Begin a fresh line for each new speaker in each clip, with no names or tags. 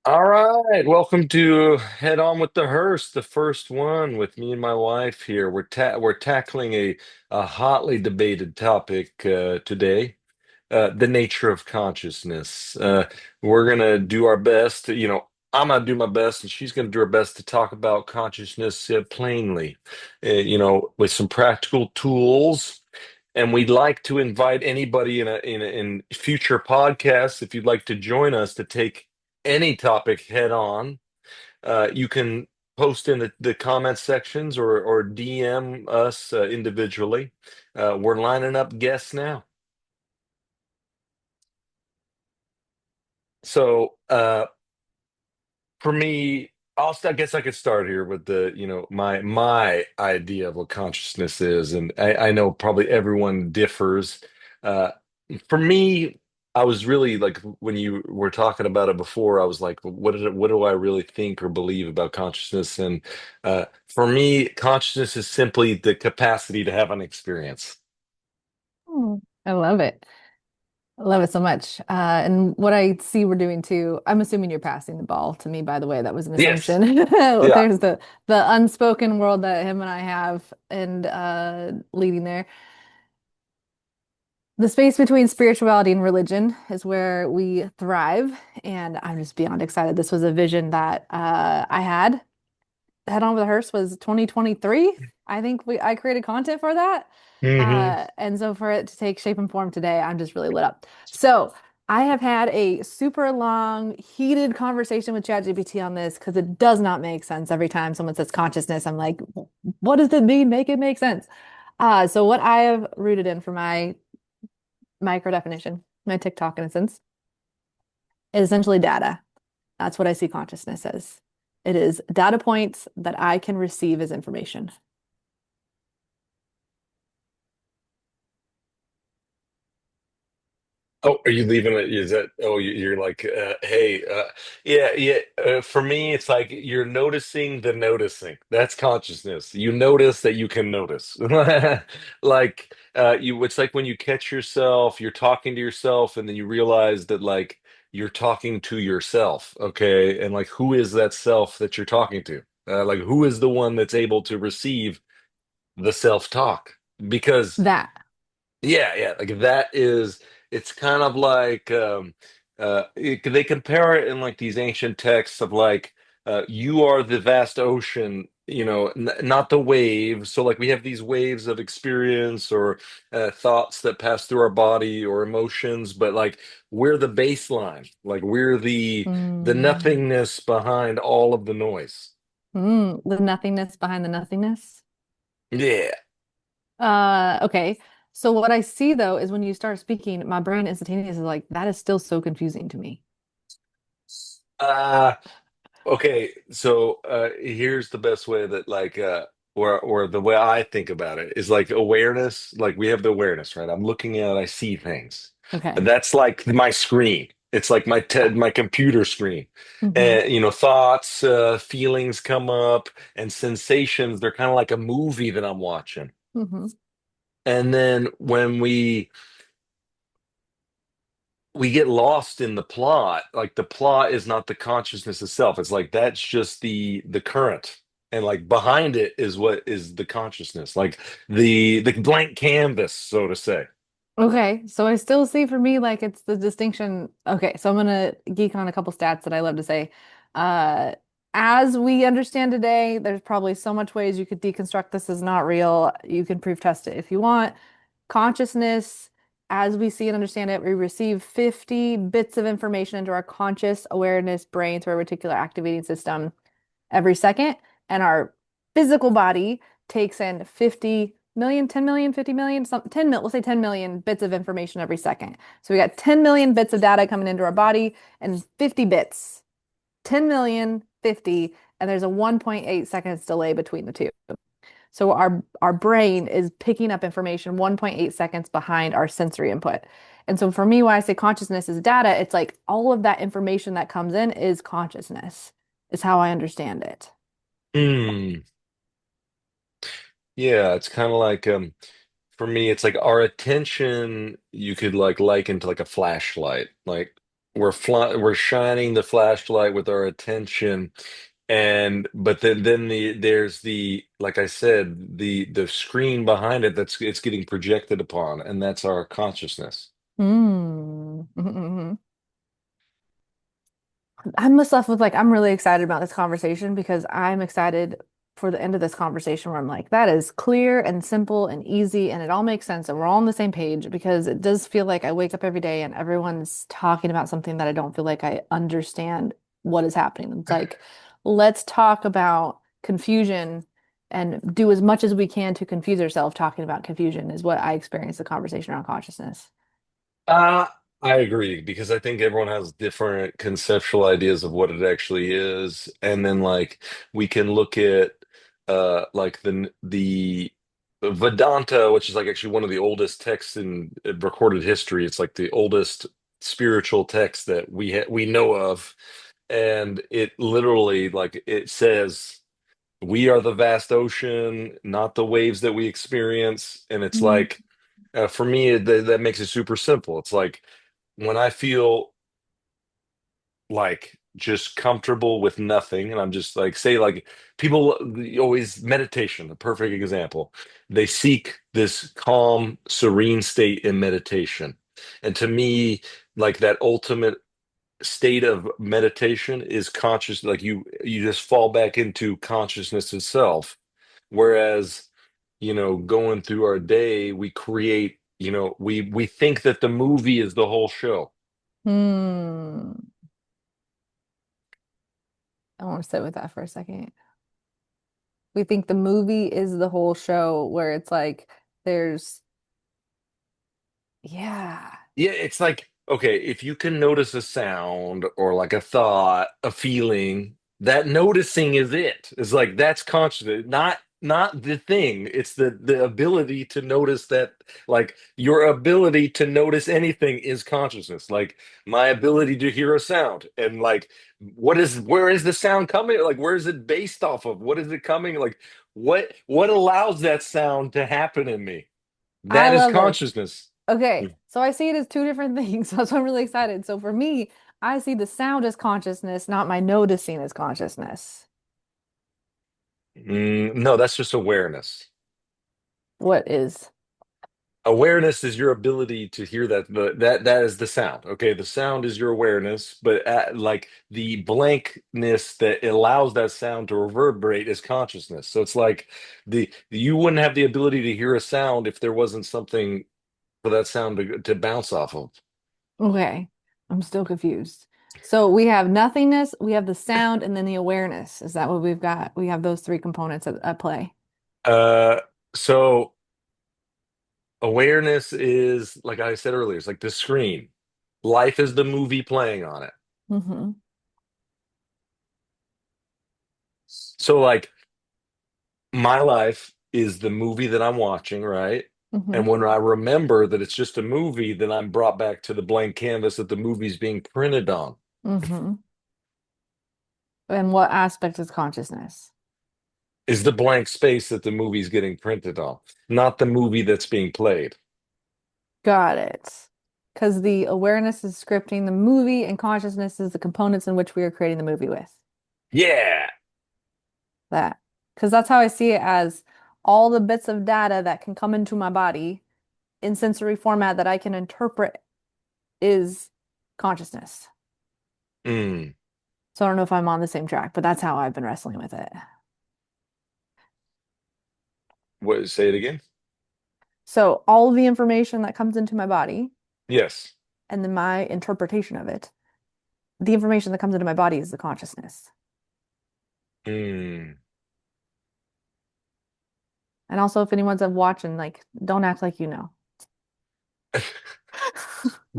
All right, welcome to Head On with the Hearst, the first one with me and my wife here. We're tackling a hotly debated topic today, the nature of consciousness. We're gonna do our best. I'm gonna do my best, and she's gonna do her best to talk about consciousness plainly, with some practical tools. And we'd like to invite anybody in future podcasts, if you'd like to join us to take any topic head on. You can post in the comment sections or DM us individually. We're lining up guests now. So for me, I guess I could start here with my idea of what consciousness is, and I know probably everyone differs. Uh, for me, I was really like when you were talking about it before, I was like, what do I really think or believe about consciousness? And for me, consciousness is simply the capacity to have an experience.
Hmm. I love it. I love it so much. And what I see we're doing too, I'm assuming you're passing the ball to me, by the way. That was an
Yes.
assumption.
Yeah.
There's the unspoken world that him and I have and leading there. The space between spirituality and religion is where we thrive. And I'm just beyond excited. This was a vision that I had. Head On with the Hearse was 2023. I think I created content for that.
Hmm.
And so for it to take shape and form today, I'm just really lit up. So I have had a super long, heated conversation with ChatGPT on this because it does not make sense every time someone says consciousness. I'm like, what does it mean? Make it make sense. So what I have rooted in for my micro definition, my TikTok in a sense, is essentially data. That's what I see consciousness as. It is data points that I can receive as information.
Oh, are you leaving it? Is that, oh, you're like, hey, yeah, yeah. For me, it's like you're noticing the noticing. That's consciousness. You notice that you can notice. It's like when you catch yourself, you're talking to yourself, and then you realize that like you're talking to yourself. Okay. And like, who is that self that you're talking to? Like, who is the one that's able to receive the self-talk? Because
That.
yeah, yeah, like that is it's kind of like they compare it in like these ancient texts of like you are the vast ocean, not the waves. So like we have these waves of experience or thoughts that pass through our body or emotions, but like we're the baseline, like we're the
Mm.
nothingness behind all of the noise.
The nothingness behind the nothingness.
Yeah.
Okay. So what I see though is when you start speaking, my brain instantaneously is like, that is still so confusing to me.
Uh Okay, so here's the best way that or the way I think about it is like awareness, like we have the awareness, right? I'm looking at, I see things. And
Okay.
that's like my screen. It's like my computer screen.
Hmm.
And thoughts, feelings come up and sensations, they're kind of like a movie that I'm watching.
Hmm.
And then when we get lost in the plot, like the plot is not the consciousness itself, it's like that's just the current, and like behind it is what is the consciousness, like the blank canvas, so to say.
Okay. So I still see for me like it's the distinction. Okay. So I'm gonna geek on a couple stats that I love to say. Uh, as we understand today, there's probably so much ways you could deconstruct this as not real. You can proof test it if you want. Consciousness, as we see and understand it, we receive 50 bits of information into our conscious awareness brain through our reticular activating system every second. And our physical body takes in 50 million, 10 million, 50 million, some 10 mil, we'll say 10 million bits of information every second. So we got 10 million bits of data coming into our body and 50 bits, 10 million, 50, and there's a 1.8 seconds delay between the two. So our brain is picking up information 1.8 seconds behind our sensory input. And so for me, when I say consciousness is data, it's like all of that information that comes in is consciousness, is how I understand it.
Hmm. Yeah, it's kind of like for me it's like our attention you could like liken to like a flashlight, like we're shining the flashlight with our attention, and but then there's the, like I said, the screen behind it that's it's getting projected upon, and that's our consciousness.
Hmm. Mhm. I'm just left with like, I'm really excited about this conversation because I'm excited for the end of this conversation where I'm like, that is clear and simple and easy and it all makes sense and we're all on the same page because it does feel like I wake up every day and everyone's talking about something that I don't feel like I understand what is happening. It's like, let's talk about confusion and do as much as we can to confuse ourselves talking about confusion is what I experience the conversation around consciousness.
Uh, I agree because I think everyone has different conceptual ideas of what it actually is. And then like we can look at like the Vedanta, which is like actually one of the oldest texts in recorded history. It's like the oldest spiritual text that we know of. And it literally like it says we are the vast ocean, not the waves that we experience. And it's
Mm.
like, for me, that makes it super simple. It's like when I feel like just comfortable with nothing, and I'm just like, say, like people always meditation, a perfect example. They seek this calm, serene state in meditation. And to me, like that ultimate state of meditation is conscious, like you just fall back into consciousness itself. Whereas, going through our day, we create, we think that the movie is the whole show.
Hmm. I want to sit with that for a second. We think the movie is the whole show where it's like there's yeah.
Yeah, it's like, okay, if you can notice a sound or like a thought, a feeling, that noticing is it. It's like that's conscious, not the thing. It's the ability to notice that, like your ability to notice anything is consciousness. Like my ability to hear a sound and like where is the sound coming? Like where is it based off of? What is it coming? Like what allows that sound to happen in me?
I
That is
love this.
consciousness.
Okay, so I see it as two different things. That's why I'm really excited. So for me, I see the sound as consciousness, not my noticing as consciousness.
No, that's just awareness.
What is?
Awareness is your ability to hear that is the sound. Okay, the sound is your awareness, but like the blankness that allows that sound to reverberate is consciousness. So it's like the you wouldn't have the ability to hear a sound if there wasn't something for that sound to bounce off of.
Okay, I'm still confused. So we have nothingness, we have the sound, and then the awareness. Is that what we've got? We have those three components at play.
Uh, so awareness is, like I said earlier, it's like the screen. Life is the movie playing on it.
Mm-hmm.
So like my life is the movie that I'm watching, right?
Mm-hmm.
And when I remember that it's just a movie, then I'm brought back to the blank canvas that the movie's being printed on.
Mm-hmm. And what aspect is consciousness?
Is the blank space that the movie's getting printed on, not the movie that's being played.
Got it. Because the awareness is scripting the movie and consciousness is the components in which we are creating the movie with.
Yeah.
That. Because that's how I see it as all the bits of data that can come into my body in sensory format that I can interpret is consciousness.
Mm.
So I don't know if I'm on the same track, but that's how I've been wrestling with it.
What, say it again?
So all of the information that comes into my body
Yes.
and then my interpretation of it, the information that comes into my body is the consciousness.
Mm.
And also, if anyone's watching, like, don't act like you know.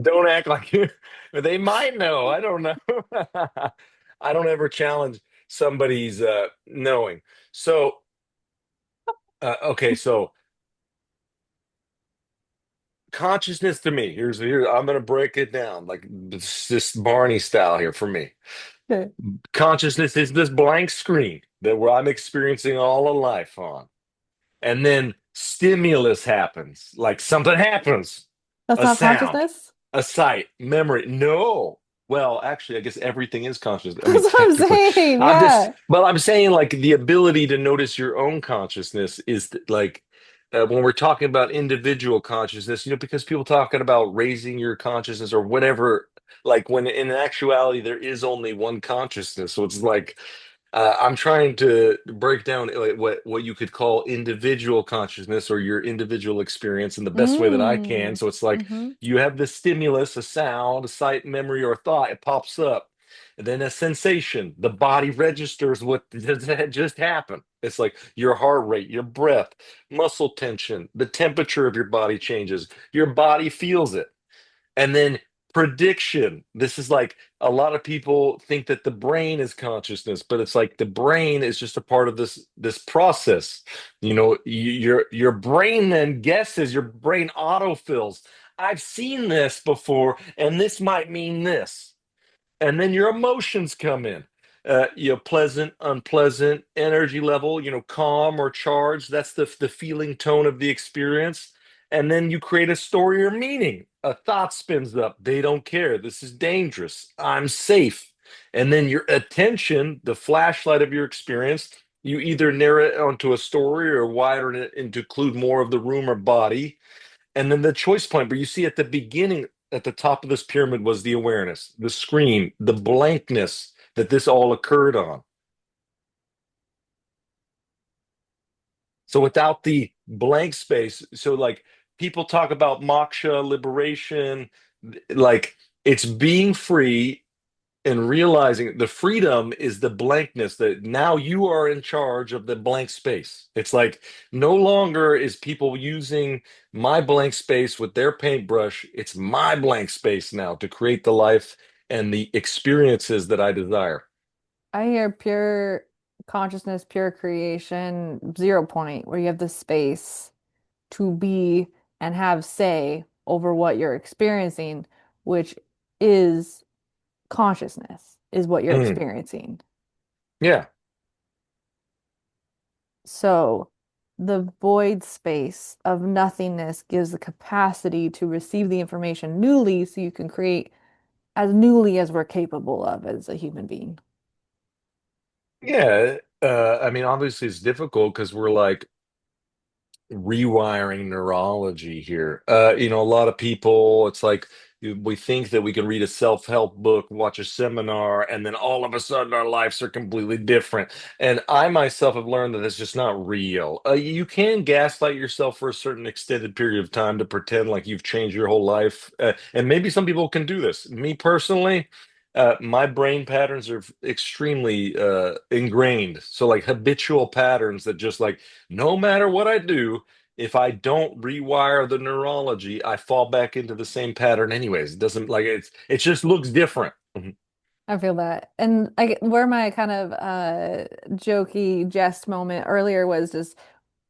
Don't act like you. They might know. I don't know. I don't ever challenge somebody's knowing. So, okay, so consciousness to me, here I'm gonna break it down like it's just Barney style here for me.
Okay.
Consciousness is this blank screen that where I'm experiencing all of life on. And then stimulus happens, like something happens,
That's
a
not
sound,
consciousness?
a sight, memory. No. Well, actually, I guess everything is conscious. I
That's
mean,
what I'm
technically,
saying. Yeah.
I'm saying like the ability to notice your own consciousness is like when we're talking about individual consciousness, because people talking about raising your consciousness or whatever, like when in actuality there is only one consciousness. So it's like I'm trying to break down like, what you could call individual consciousness or your individual experience in the best way that I can.
Mm.
So it's like
Mm-hmm.
you have the stimulus, a sound, a sight, memory, or thought. It pops up, and then a sensation. The body registers what just happened. It's like your heart rate, your breath, muscle tension, the temperature of your body changes. Your body feels it. And then prediction. This is like a lot of people think that the brain is consciousness, but it's like the brain is just a part of this process. Your brain then guesses, your brain autofills. I've seen this before, and this might mean this. And then your emotions come in. Pleasant, unpleasant, energy level, calm or charged. That's the feeling tone of the experience. And then you create a story or meaning. A thought spins up. They don't care. This is dangerous. I'm safe. And then your attention, the flashlight of your experience, you either narrow it onto a story or widen it to include more of the room or body. And then the choice point, but you see at the beginning, at the top of this pyramid was the awareness, the screen, the blankness that this all occurred on. So without the blank space, so like people talk about moksha, liberation, like it's being free and realizing the freedom is the blankness that now you are in charge of the blank space. It's like no longer is people using my blank space with their paintbrush. It's my blank space now to create the life and the experiences that I desire.
I hear pure consciousness, pure creation, 0 point, where you have the space to be and have say over what you're experiencing, which is consciousness, is what you're
Mm,
experiencing.
yeah.
So the void space of nothingness gives the capacity to receive the information newly so you can create as newly as we're capable of as a human being.
Yeah. I mean, obviously it's difficult because we're like rewiring neurology here. A lot of people, it's like we think that we can read a self-help book, watch a seminar, and then all of a sudden our lives are completely different. And I myself have learned that it's just not real. You can gaslight yourself for a certain extended period of time to pretend like you've changed your whole life. And maybe some people can do this. Me personally, my brain patterns are extremely ingrained. So like habitual patterns that just like no matter what I do, if I don't rewire the neurology, I fall back into the same pattern anyways. It doesn't like it just looks different. Mhm.
I feel that. And where my kind of jokey jest moment earlier was just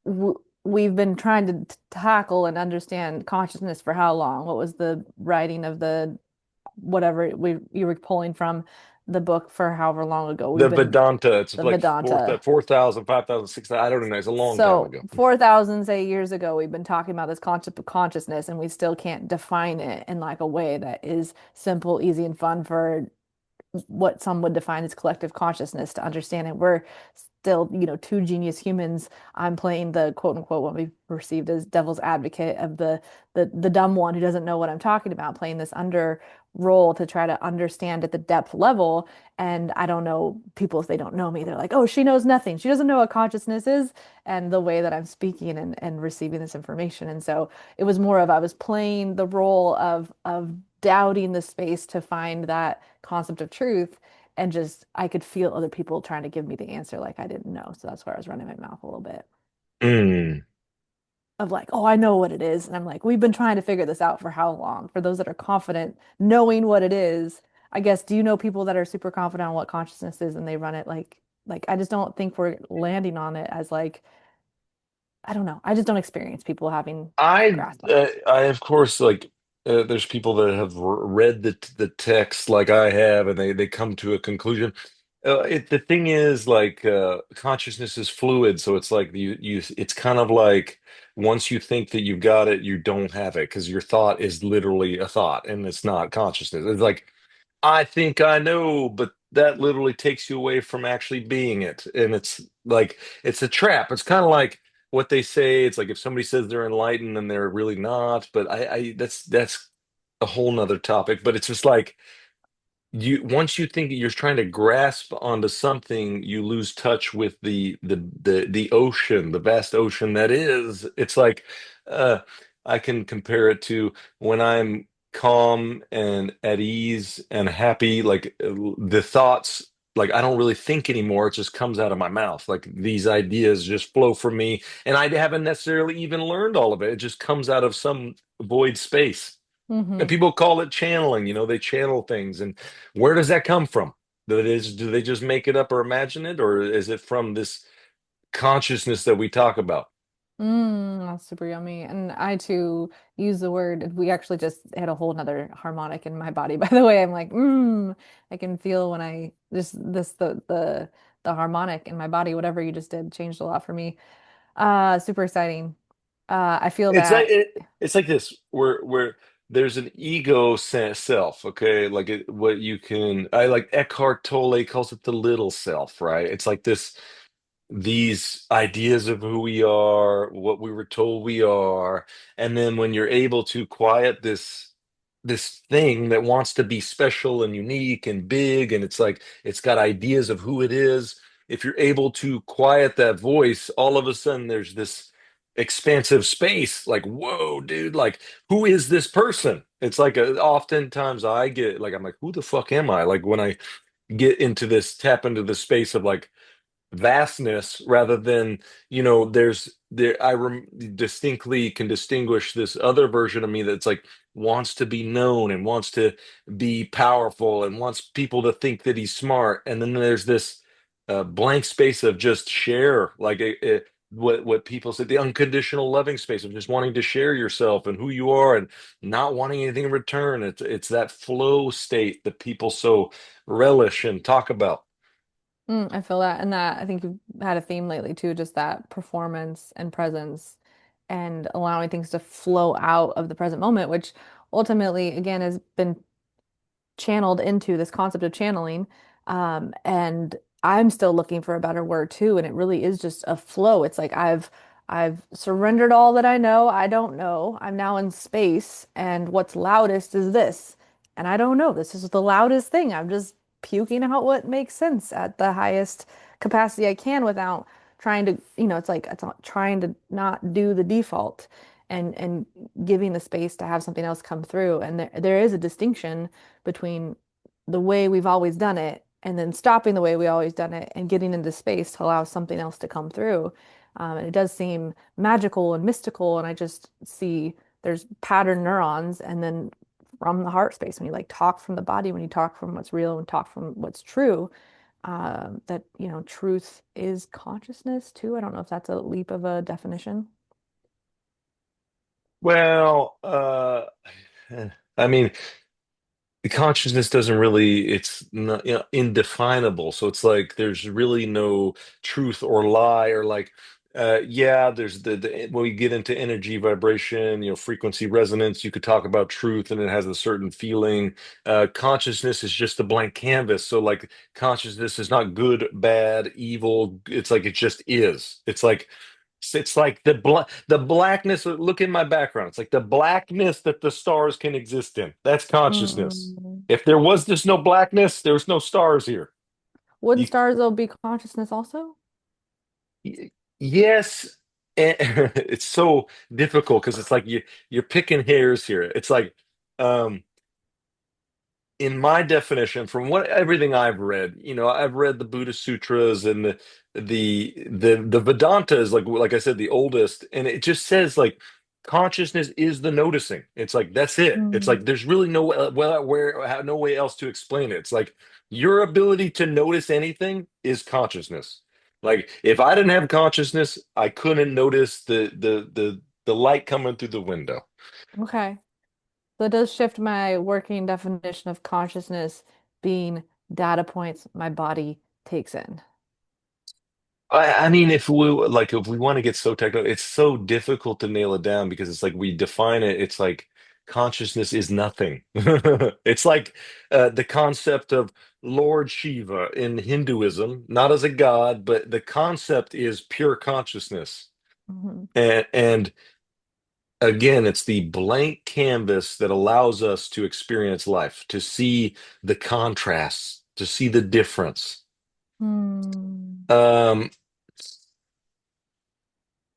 w we've been trying to tackle and understand consciousness for how long? What was the writing of the whatever you were pulling from the book for however long ago? We've
The
been
Vedanta, it's
the
like
Vedanta.
4,000, 5,000, 6,000. I don't even know. It's a long time
So
ago.
4,000, say, years ago, we've been talking about this concept of consciousness, and we still can't define it in like a way that is simple, easy, and fun for what some would define as collective consciousness to understand it. We're still, two genius humans. I'm playing the quote unquote what we perceived as devil's advocate of the dumb one who doesn't know what I'm talking about, playing this under role to try to understand at the depth level. And I don't know people if they don't know me, they're like, oh, she knows nothing. She doesn't know what consciousness is and the way that I'm speaking and receiving this information. And so it was more of I was playing the role of doubting the space to find that concept of truth and just I could feel other people trying to give me the answer like I didn't know. So that's where I was running my mouth a little bit
Mm.
of like, oh, I know what it is. And I'm like, we've been trying to figure this out for how long? For those that are confident knowing what it is, I guess, do you know people that are super confident on what consciousness is and they run it like I just don't think we're landing on it as like, I don't know. I just don't experience people having grasp on it.
I of course like there's people that have read the text like I have, and they come to a conclusion. The thing is like consciousness is fluid, so it's like it's kind of like once you think that you've got it, you don't have it because your thought is literally a thought and it's not consciousness. It's like I think I know, but that literally takes you away from actually being it. And it's like, it's a trap. It's kind of like what they say. It's like if somebody says they're enlightened and they're really not, but that's a whole nother topic. But it's just like, you once you think that you're trying to grasp onto something, you lose touch with the ocean, the vast ocean that is. It's like uh I can compare it to when I'm calm and at ease and happy, like the thoughts, like I don't really think anymore. It just comes out of my mouth. Like these ideas just flow from me, and I haven't necessarily even learned all of it. It just comes out of some void space. And
Hmm.
people call it channeling, they channel things. And where does that come from? Do they just make it up or imagine it, or is it from this consciousness that we talk about?
That's super yummy. And I too use the word, we actually just hit a whole nother harmonic in my body. By the way, I'm like, I can feel when I just the harmonic in my body, whatever you just did changed a lot for me. Super exciting. I feel
It's like
that.
it's like this, where there's an self, okay? Like what you can, I like Eckhart Tolle calls it the little self, right? It's like these ideas of who we are, what we were told we are, and then when you're able to quiet this thing that wants to be special and unique and big, and it's like it's got ideas of who it is. If you're able to quiet that voice, all of a sudden there's this expansive space. Like, whoa, dude! Like, who is this person? It's like oftentimes I get like I'm like, who the fuck am I? Like when I get into this, tap into the space of like vastness rather than distinctly can distinguish this other version of me that's like wants to be known and wants to be powerful and wants people to think that he's smart, and then there's this blank space of just share, like what people say, the unconditional loving space of just wanting to share yourself and who you are and not wanting anything in return. It's that flow state that people so relish and talk about.
I feel that, and that I think you've had a theme lately too, just that performance and presence and allowing things to flow out of the present moment, which ultimately, again, has been channeled into this concept of channeling. And I'm still looking for a better word too. And it really is just a flow. It's like I've surrendered all that I know. I don't know. I'm now in space, and what's loudest is this. And I don't know. This is the loudest thing. I'm just puking out what makes sense at the highest capacity I can without trying to, it's like it's not trying to not do the default and giving the space to have something else come through. And there is a distinction between the way we've always done it and then stopping the way we always done it and getting into space to allow something else to come through. And it does seem magical and mystical. And I just see there's pattern neurons. And then from the heart space, when you like talk from the body, when you talk from what's real and talk from what's true, that, truth is consciousness too. I don't know if that's a leap of a definition.
Well, I mean, the consciousness doesn't really, it's not, indefinable. So it's like there's really no truth or lie, or like, yeah, there's when we get into energy, vibration, frequency, resonance, you could talk about truth and it has a certain feeling. Consciousness is just a blank canvas. So like consciousness is not good, bad, evil. It's like it just is. It's like the blackness. Look in my background. It's like the blackness that the stars can exist in. That's consciousness.
Mm.
If there was just no blackness, there's no stars here.
Wouldn't
You,
stars though be consciousness also?
yes, and it's so difficult because it's like you're picking hairs here. It's like um in my definition, from what everything I've read, I've read the Buddhist sutras and the Vedanta is like I said, the oldest, and it just says like consciousness is the noticing. It's like that's it. It's
Mm.
like there's really no no way else to explain it. It's like your ability to notice anything is consciousness. Like if I didn't have consciousness, I couldn't notice the light coming through the window.
Okay. So it does shift my working definition of consciousness being data points my body takes in.
I mean, if we want to get so technical, it's so difficult to nail it down because it's like we define it. It's like consciousness is nothing. It's like the concept of Lord Shiva in Hinduism, not as a god, but the concept is pure consciousness.
Mhm.
And again, it's the blank canvas that allows us to experience life, to see the contrasts, to see the difference.
Hmm.
Um,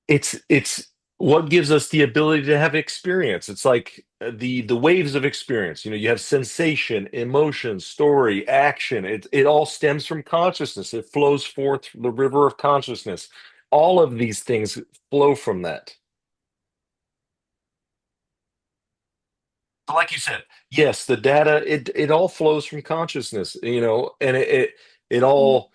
it's what gives us the ability to have experience. It's like the waves of experience. You know, you have sensation, emotion, story, action. It all stems from consciousness. It flows forth the river of consciousness. All of these things flow from that. Like you said, yes, the data, it all flows from consciousness, you know, and it
Well,
all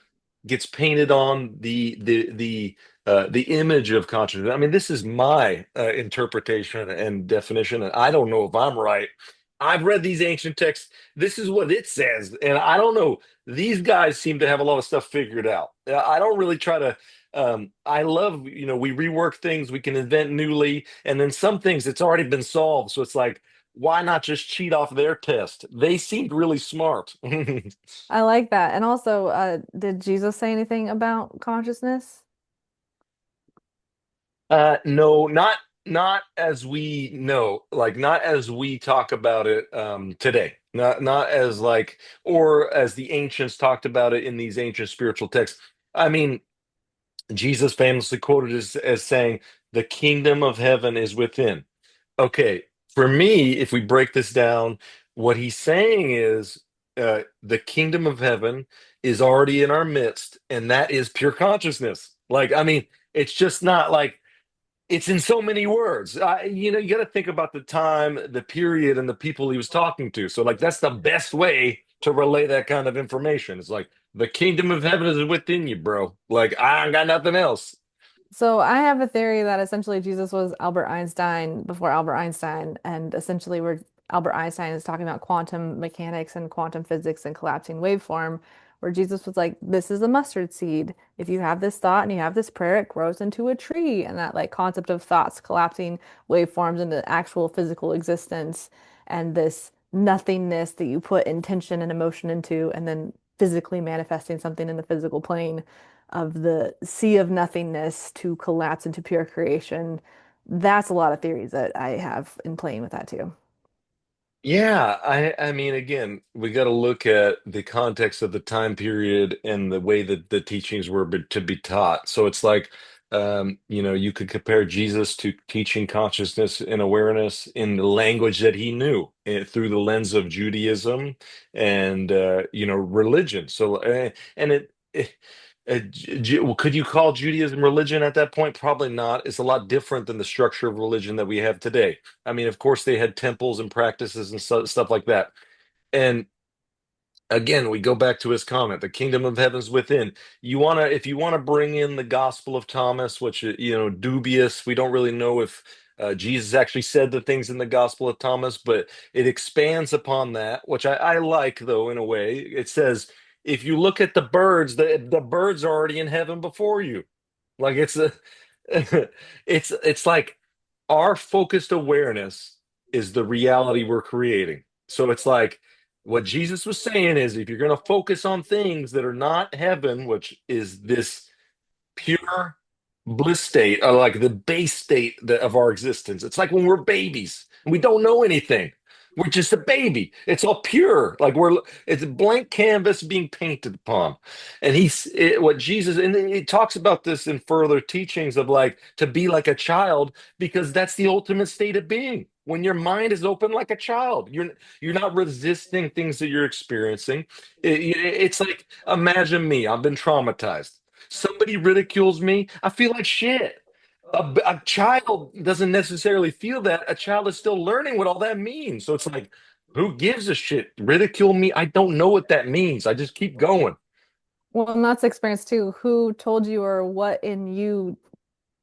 gets painted on the image of consciousness. I mean, this is my interpretation and definition, and I don't know if I'm right. I've read these ancient texts. This is what it says, and I don't know. These guys seem to have a lot of stuff figured out. I don't really try to. I love, you know, we rework things, we can invent newly, and then some things it's already been solved. So it's like, why not just cheat off their test? They seemed really smart.
I like that. And also, did Jesus say anything about consciousness?
No, not as we know, like not as we talk about it today. Not as like or as the ancients talked about it in these ancient spiritual texts. I mean, Jesus famously quoted as saying, "The kingdom of heaven is within." Okay, for me, if we break this down, what he's saying is the kingdom of heaven is already in our midst, and that is pure consciousness. Like, I mean, it's just not like it's in so many words. You know, you got to think about the time, the period, and the people he was talking to. So, like, that's the best way to relay that kind of information. It's like the kingdom of heaven is within you, bro. Like, I ain't got nothing else.
So I have a theory that essentially Jesus was Albert Einstein before Albert Einstein, and essentially where Albert Einstein is talking about quantum mechanics and quantum physics and collapsing waveform, where Jesus was like, "This is a mustard seed. If you have this thought and you have this prayer, it grows into a tree." And that like concept of thoughts collapsing waveforms into actual physical existence, and this nothingness that you put intention and emotion into, and then physically manifesting something in the physical plane of the sea of nothingness to collapse into pure creation. That's a lot of theories that I have in playing with that too.
Yeah, I mean, again, we got to look at the context of the time period and the way that the teachings were to be taught. So it's like, you know, you could compare Jesus to teaching consciousness and awareness in the language that he knew through the lens of Judaism and you know, religion. So and well, could you call Judaism religion at that point? Probably not. It's a lot different than the structure of religion that we have today. I mean, of course, they had temples and practices and stuff like that. And again, we go back to his comment, the kingdom of heaven's within. If you want to bring in the Gospel of Thomas, which, you know, dubious, we don't really know if Jesus actually said the things in the Gospel of Thomas, but it expands upon that, which I like, though, in a way. It says, if you look at the birds, the birds are already in heaven before you. Like it's a it's like our focused awareness is the reality we're creating. So it's like what Jesus was saying is if you're going to focus on things that are not heaven, which is this pure bliss state, or like the base state of our existence. It's like when we're babies and we don't know anything. We're just a baby. It's all pure. It's a blank canvas being painted upon. And what Jesus, and he talks about this in further teachings of like to be like a child, because that's the ultimate state of being. When your mind is open like a child, you're not resisting things that you're experiencing. It's like imagine me. I've been traumatized. Somebody ridicules me, I feel like shit. A child doesn't necessarily feel that. A child is still learning what all that means. So it's like, who gives a shit? Ridicule me? I don't know what that means. I just keep going.
Well, and that's experience too. Who told you or what in you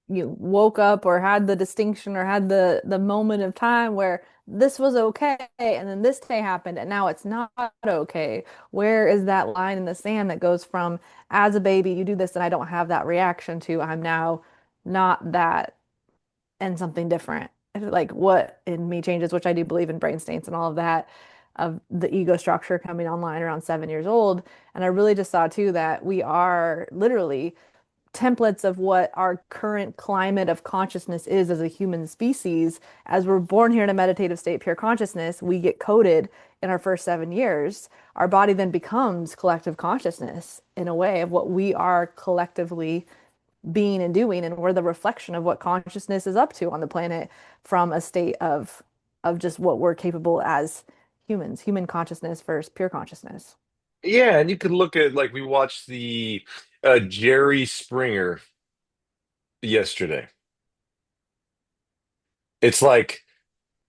woke up or had the distinction or had the moment of time where this was okay and then this day happened and now it's not okay. Where is that line in the sand that goes from as a baby you do this and I don't have that reaction to I'm now not that and something different. like what in me changes, which I do believe in brain states and all of that, of the ego structure coming online around 7 years old. And I really just saw too that we are literally templates of what our current climate of consciousness is as a human species. As we're born here in a meditative state, pure consciousness, we get coded in our first 7 years. Our body then becomes collective consciousness in a way of what we are collectively being and doing, and we're the reflection of what consciousness is up to on the planet from a state of just what we're capable as humans, human consciousness versus pure consciousness.
Yeah, and you could look at like we watched the Jerry Springer yesterday. It's like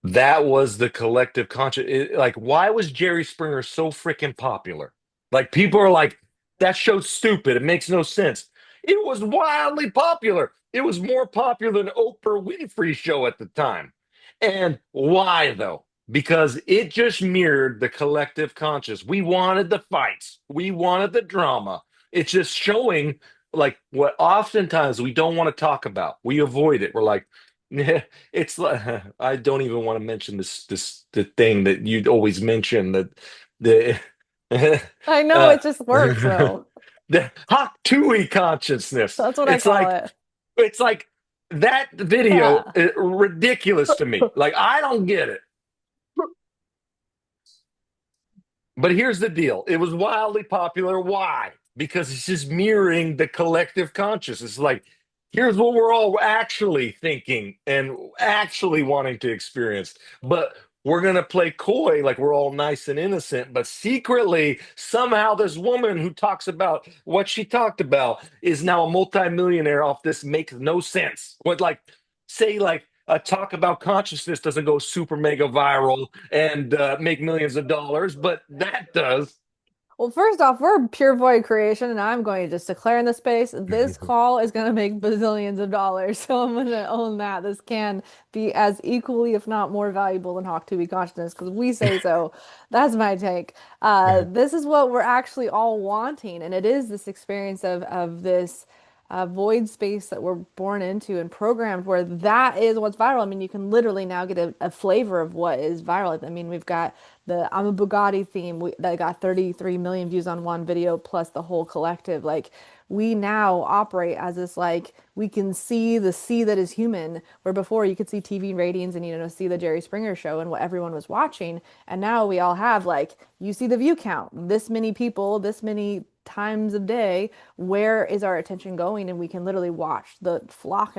that was the collective conscious. Like, why was Jerry Springer so freaking popular? Like, people are like, that show's stupid. It makes no sense. It was wildly popular. It was more popular than Oprah Winfrey's show at the time. And why, though? Because it just mirrored the collective conscious. We wanted the fights, we wanted the drama. It's just showing like what oftentimes we don't want to talk about. We avoid it. We're like, it's like I don't even want to mention this the thing that you'd always mention that the
I know
uh
it just works though.
the hot tui consciousness.
That's what I
It's
call
like
it.
it's like that video
Yeah.
is ridiculous to me. Like I don't get it. But here's the deal. It was wildly popular. Why? Because it's just mirroring the collective consciousness. It's like, here's what we're all actually thinking and actually wanting to experience. But we're going to play coy like we're all nice and innocent. But secretly, somehow, this woman who talks about what she talked about is now a multimillionaire off this makes no sense. What, like, say, like, a talk about consciousness doesn't go super mega viral and make millions of dollars, but that does.
Well, first off, we're pure void creation, and I'm going to just declare in the space this call is going to make bazillions of dollars. So I'm going to own that. This can be as equally, if not more valuable than Hawk Tubi consciousness because we say so. That's my take. This is what we're actually all wanting, and it is this experience of this void space that we're born into and programmed where that is what's viral. I mean, you can literally now get a flavor of what is viral. I mean, we've got the I'm a Bugatti theme that got 33 million views on one video plus the whole collective. Like we now operate as this like we can see the sea that is human, where before you could see TV ratings and see the Jerry Springer show and what everyone was watching, and now we all have like you see the view count, this many people, this many times of day, where is our attention going? And we can literally watch the flock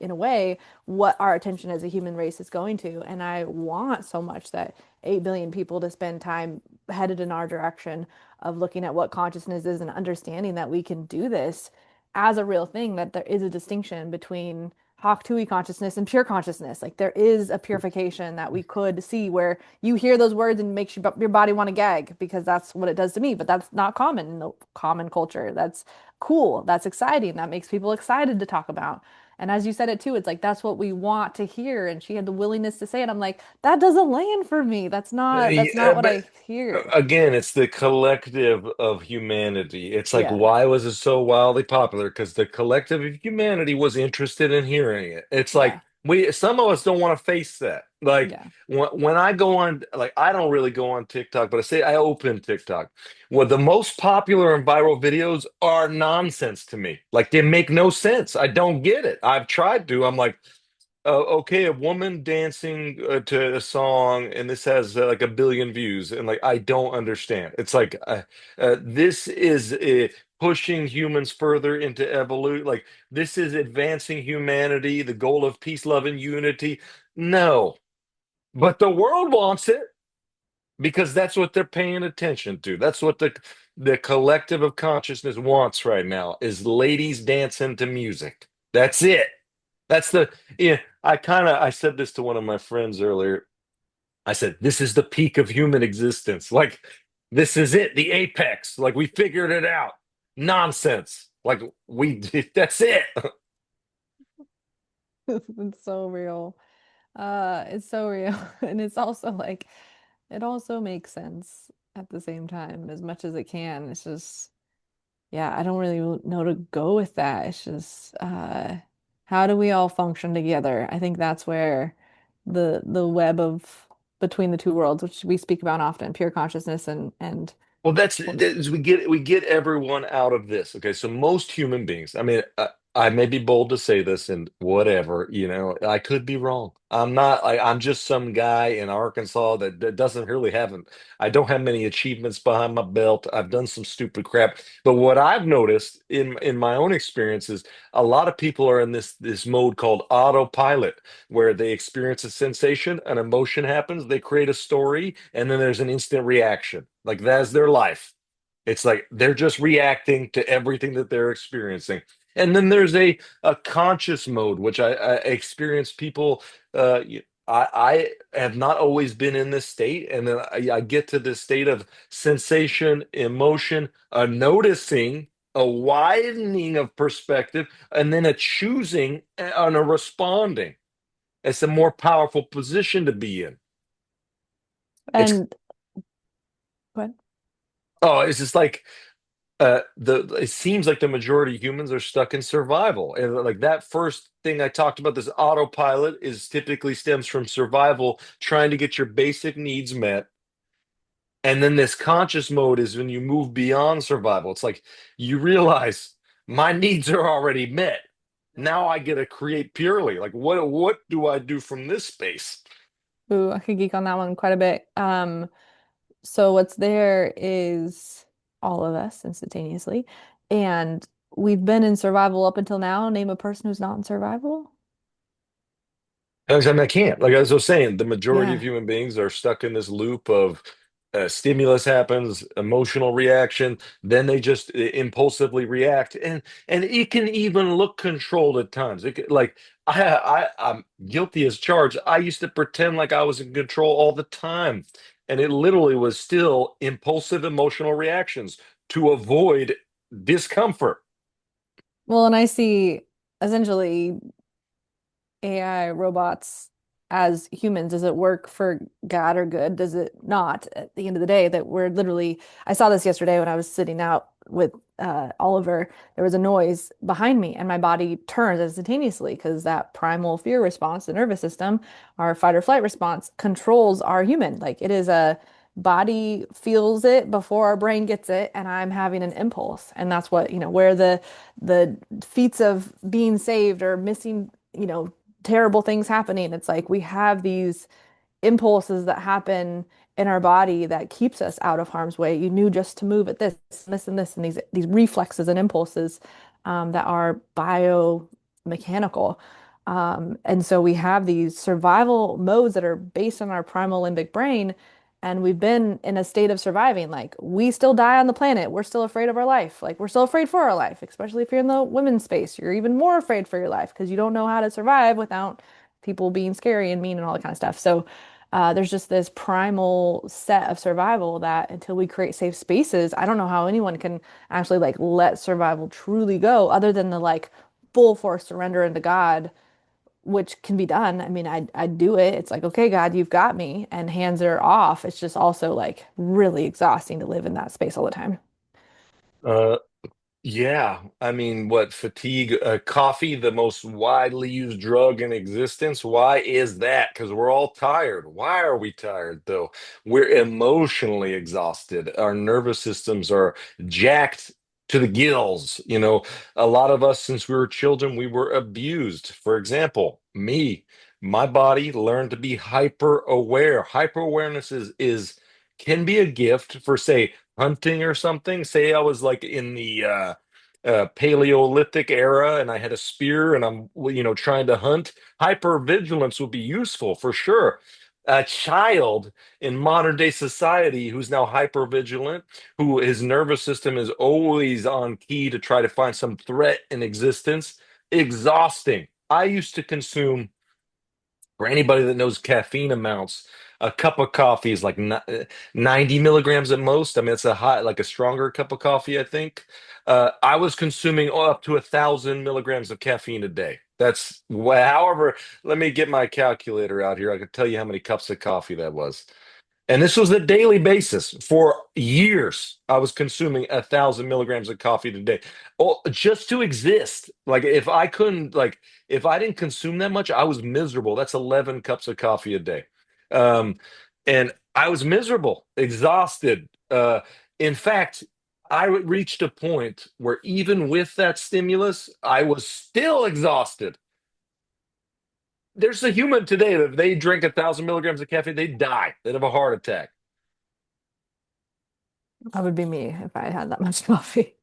in a way what our attention as a human race is going to. And I want so much that 8 billion people to spend time headed in our direction of looking at what consciousness is and understanding that we can do this as a real thing, that there is a distinction between Hawk Tui consciousness and pure consciousness. Like there is a purification that we could see where you hear those words and makes your body want to gag because that's what it does to me. But that's not common in the common culture. That's cool. That's exciting. That makes people excited to talk about. And as you said it too, it's like that's what we want to hear. And she had the willingness to say it. I'm like, that doesn't land for me. That's not what
But
I hear.
again, it's the collective of humanity. It's like,
Yeah.
why was it so wildly popular? Because the collective of humanity was interested in hearing it. It's like
Yeah.
some of us don't want to face that. Like
Yeah.
when I go on, like I don't really go on TikTok, but I say I open TikTok. Well, the most popular and viral videos are nonsense to me. Like they make no sense. I don't get it. I've tried to. I'm like, okay, a woman dancing to a song, and this has like a billion views, and like I don't understand. It's like this is pushing humans further into evolution. Like this is advancing humanity, the goal of peace, love, and unity. No, but the world wants it because that's what they're paying attention to. That's what the collective of consciousness wants right now is ladies dancing to music. That's it. That's the yeah. I said this to one of my friends earlier. I said, this is the peak of human existence. Like this is it, the apex. Like we figured it out. Nonsense. Like we that's it.
It's so real. It's so real. And it's also like it also makes sense at the same time as much as it can. It's just yeah, I don't really know to go with that. It's just how do we all function together? I think that's where the web of between the two worlds, which we speak about often, pure consciousness and
Well, we get everyone out of this. Okay, so most human beings, I mean, I may be bold to say this, and whatever, I could be wrong. I'm just some guy in Arkansas that doesn't really haven't. I don't have many achievements behind my belt. I've done some stupid crap, but what I've noticed in my own experience is a lot of people are in this mode called autopilot, where they experience a sensation, an emotion happens, they create a story, and then there's an instant reaction. Like that's their life. It's like they're just reacting to everything that they're experiencing. And then there's a conscious mode, which I experience people. I have not always been in this state, and then I get to this state of sensation, emotion, a noticing, a widening of perspective, and then a choosing and a responding. It's a more powerful position to be in. It's
and what?
it's just like the it seems like the majority of humans are stuck in survival. And like that first thing I talked about, this autopilot is typically stems from survival, trying to get your basic needs met. And then this conscious mode is when you move beyond survival. It's like you realize my needs are already met. Now I get to create purely. Like what do I do from this space?
Ooh, I could geek on that one quite a bit. So what's there is all of us instantaneously, and we've been in survival up until now. Name a person who's not in survival.
I can't. Like as I was saying, the majority of
Yeah.
human beings are stuck in this loop of stimulus happens, emotional reaction, then they just impulsively react, and it can even look controlled at times. Like I'm guilty as charged. I used to pretend like I was in control all the time, and it literally was still impulsive emotional reactions to avoid discomfort.
Well, and I see essentially AI robots as humans. Does it work for God or good? Does it not? At the end of the day, that we're literally, I saw this yesterday when I was sitting out with Oliver. There was a noise behind me, and my body turns instantaneously because that primal fear response, the nervous system, our fight or flight response, controls our human. Like it is a body feels it before our brain gets it, and I'm having an impulse. And that's what, where the feats of being saved or missing, terrible things happening. It's like we have these impulses that happen in our body that keeps us out of harm's way. You knew just to move at this, and these reflexes and impulses that are biomechanical. And so we have these survival modes that are based on our primal limbic brain, and we've been in a state of surviving. Like we still die on the planet. We're still afraid of our life. Like we're still afraid for our life, especially if you're in the women's space. You're even more afraid for your life because you don't know how to survive without people being scary and mean and all that kind of stuff. So there's just this primal set of survival that until we create safe spaces, I don't know how anyone can actually like let survival truly go other than the like full force surrender into God, which can be done. I mean, I'd do it. It's like, okay, God, you've got me, and hands are off. It's just also like really exhausting to live in that space all the time.
Uh, Yeah, I mean, what fatigue? Coffee, the most widely used drug in existence. Why is that? Because we're all tired. Why are we tired, though? We're emotionally exhausted. Our nervous systems are jacked to the gills. A lot of us, since we were children, we were abused. For example, my body learned to be hyper aware. Hyper awareness is can be a gift for, say, hunting or something. Say I was like in the Paleolithic era and I had a spear and I'm trying to hunt. Hypervigilance would be useful for sure. A child in modern day society who's now hypervigilant, who his nervous system is always on key to try to find some threat in existence, exhausting. I used to consume, for anybody that knows caffeine amounts, a cup of coffee is like 90 milligrams at most. I mean, it's like a stronger cup of coffee, I think. I was consuming up to 1,000 milligrams of caffeine a day. However, let me get my calculator out here. I can tell you how many cups of coffee that was. And this was a daily basis for years. I was consuming 1,000 milligrams of coffee a day, oh, just to exist. Like if I couldn't, like if I didn't consume that much, I was miserable. That's 11 cups of coffee a day, um, and I was miserable, exhausted. In fact, I reached a point where even with that stimulus, I was still exhausted. There's a human today that if they drink 1,000 milligrams of caffeine, they die. They'd have a heart attack.
That would be me if I had that much coffee.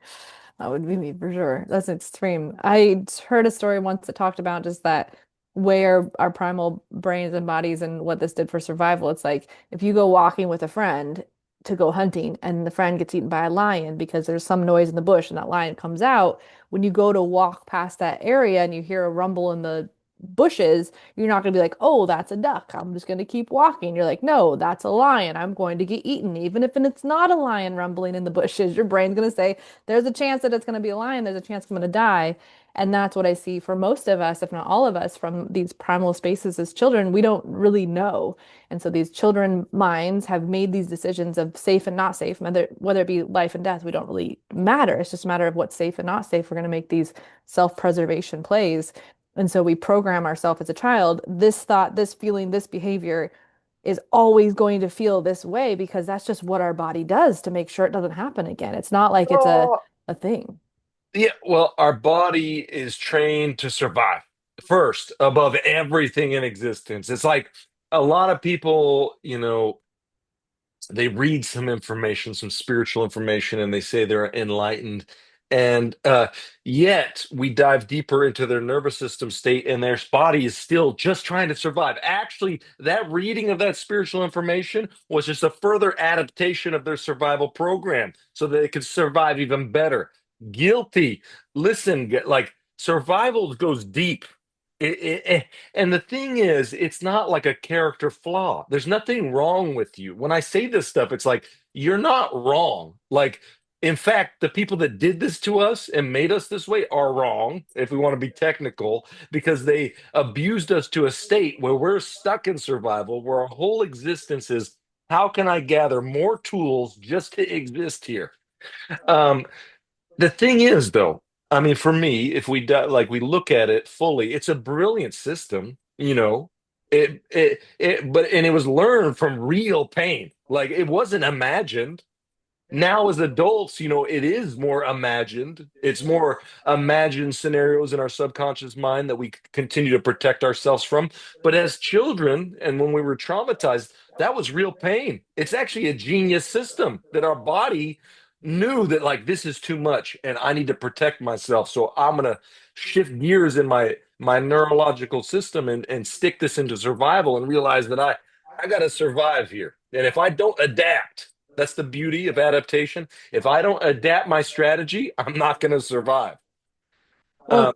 That would be me for sure. That's extreme. I heard a story once that talked about just that where our primal brains and bodies and what this did for survival. It's like if you go walking with a friend to go hunting and the friend gets eaten by a lion because there's some noise in the bush and that lion comes out, when you go to walk past that area and you hear a rumble in the bushes, you're not going to be like, oh, that's a duck. I'm just going to keep walking. You're like, no, that's a lion. I'm going to get eaten. Even if it's not a lion rumbling in the bushes, your brain's going to say, there's a chance that it's going to be a lion. There's a chance I'm going to die. And that's what I see for most of us, if not all of us, from these primal spaces as children. We don't really know. And so these children minds have made these decisions of safe and not safe, whether it be life and death, we don't really matter. It's just a matter of what's safe and not safe. We're going to make these self-preservation plays. And so we program ourselves as a child, this thought, this feeling, this behavior is always going to feel this way because that's just what our body does to make sure it doesn't happen again. It's not like it's
Oh,
a thing.
yeah. Well, our body is trained to survive first above everything in existence. It's like a lot of people, they read some information, some spiritual information, and they say they're enlightened. And yet we dive deeper into their nervous system state, and their body is still just trying to survive. Actually, that reading of that spiritual information was just a further adaptation of their survival program so that they could survive even better. Guilty. Listen, like survival goes deep. And the thing is, it's not like a character flaw. There's nothing wrong with you. When I say this stuff, it's like, you're not wrong. Like, in fact, the people that did this to us and made us this way are wrong, if we want to be technical, because they abused us to a state where we're stuck in survival, where our whole existence is, how can I gather more tools just to exist here? Um, the thing is, though, I mean, for me, if like we look at it fully, it's a brilliant system, but and it was learned from real pain. Like it wasn't imagined. Now, as adults, it is more imagined. It's more imagined scenarios in our subconscious mind that we continue to protect ourselves from. But as children, and when we were traumatized, that was real pain. It's actually a genius system that our body knew that, like, this is too much and I need to protect myself. So I'm going to shift gears in my neurological system and stick this into survival and realize that I got to survive here. And if I don't adapt, that's the beauty of adaptation. If I don't adapt my strategy, I'm not going to survive. Uh,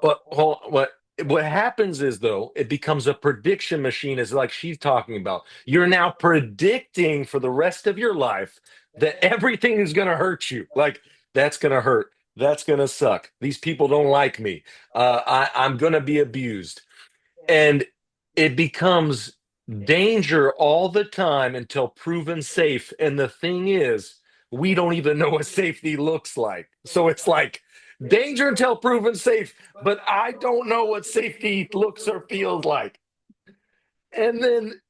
Well,
but what happens is though it becomes a prediction machine, is like she's talking about. You're now predicting for the rest of your life that everything is going to hurt you. Like that's going to hurt. That's going to suck. These people don't like me. I'm going to be abused. And it becomes danger all the time until proven safe. And the thing is, we don't even know what safety looks like. So it's like danger until proven safe, but I don't know what safety looks or feels like. And then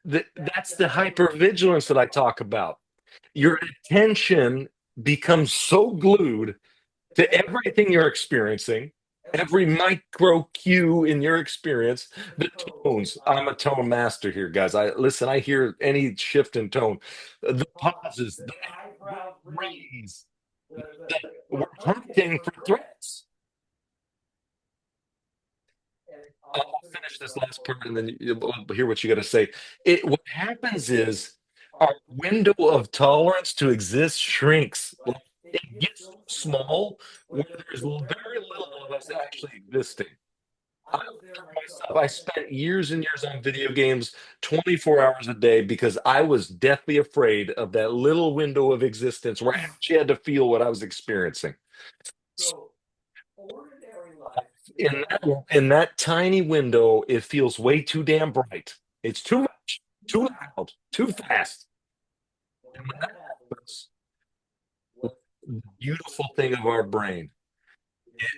that's the hypervigilance that I talk about. Your attention becomes so glued to everything you're experiencing, every micro cue in your experience, the tones. I'm a tone master here, guys. I listen, I hear any shift in tone, the pauses, the eyebrow raise, that we're hunting for threats. I'll finish this last part and then we'll hear what you got to say. What happens is our window of tolerance to exist shrinks. Like, it gets so small where there's very little of us actually existing. I was there myself. I spent years and years on video games, 24 hours a day, because I was deathly afraid of that little window of existence where I actually had to feel what I was experiencing. So ordinary life, in that tiny window, it feels way too damn bright. It's too much. too loud, too fast. And when that happens, the beautiful thing of our brain,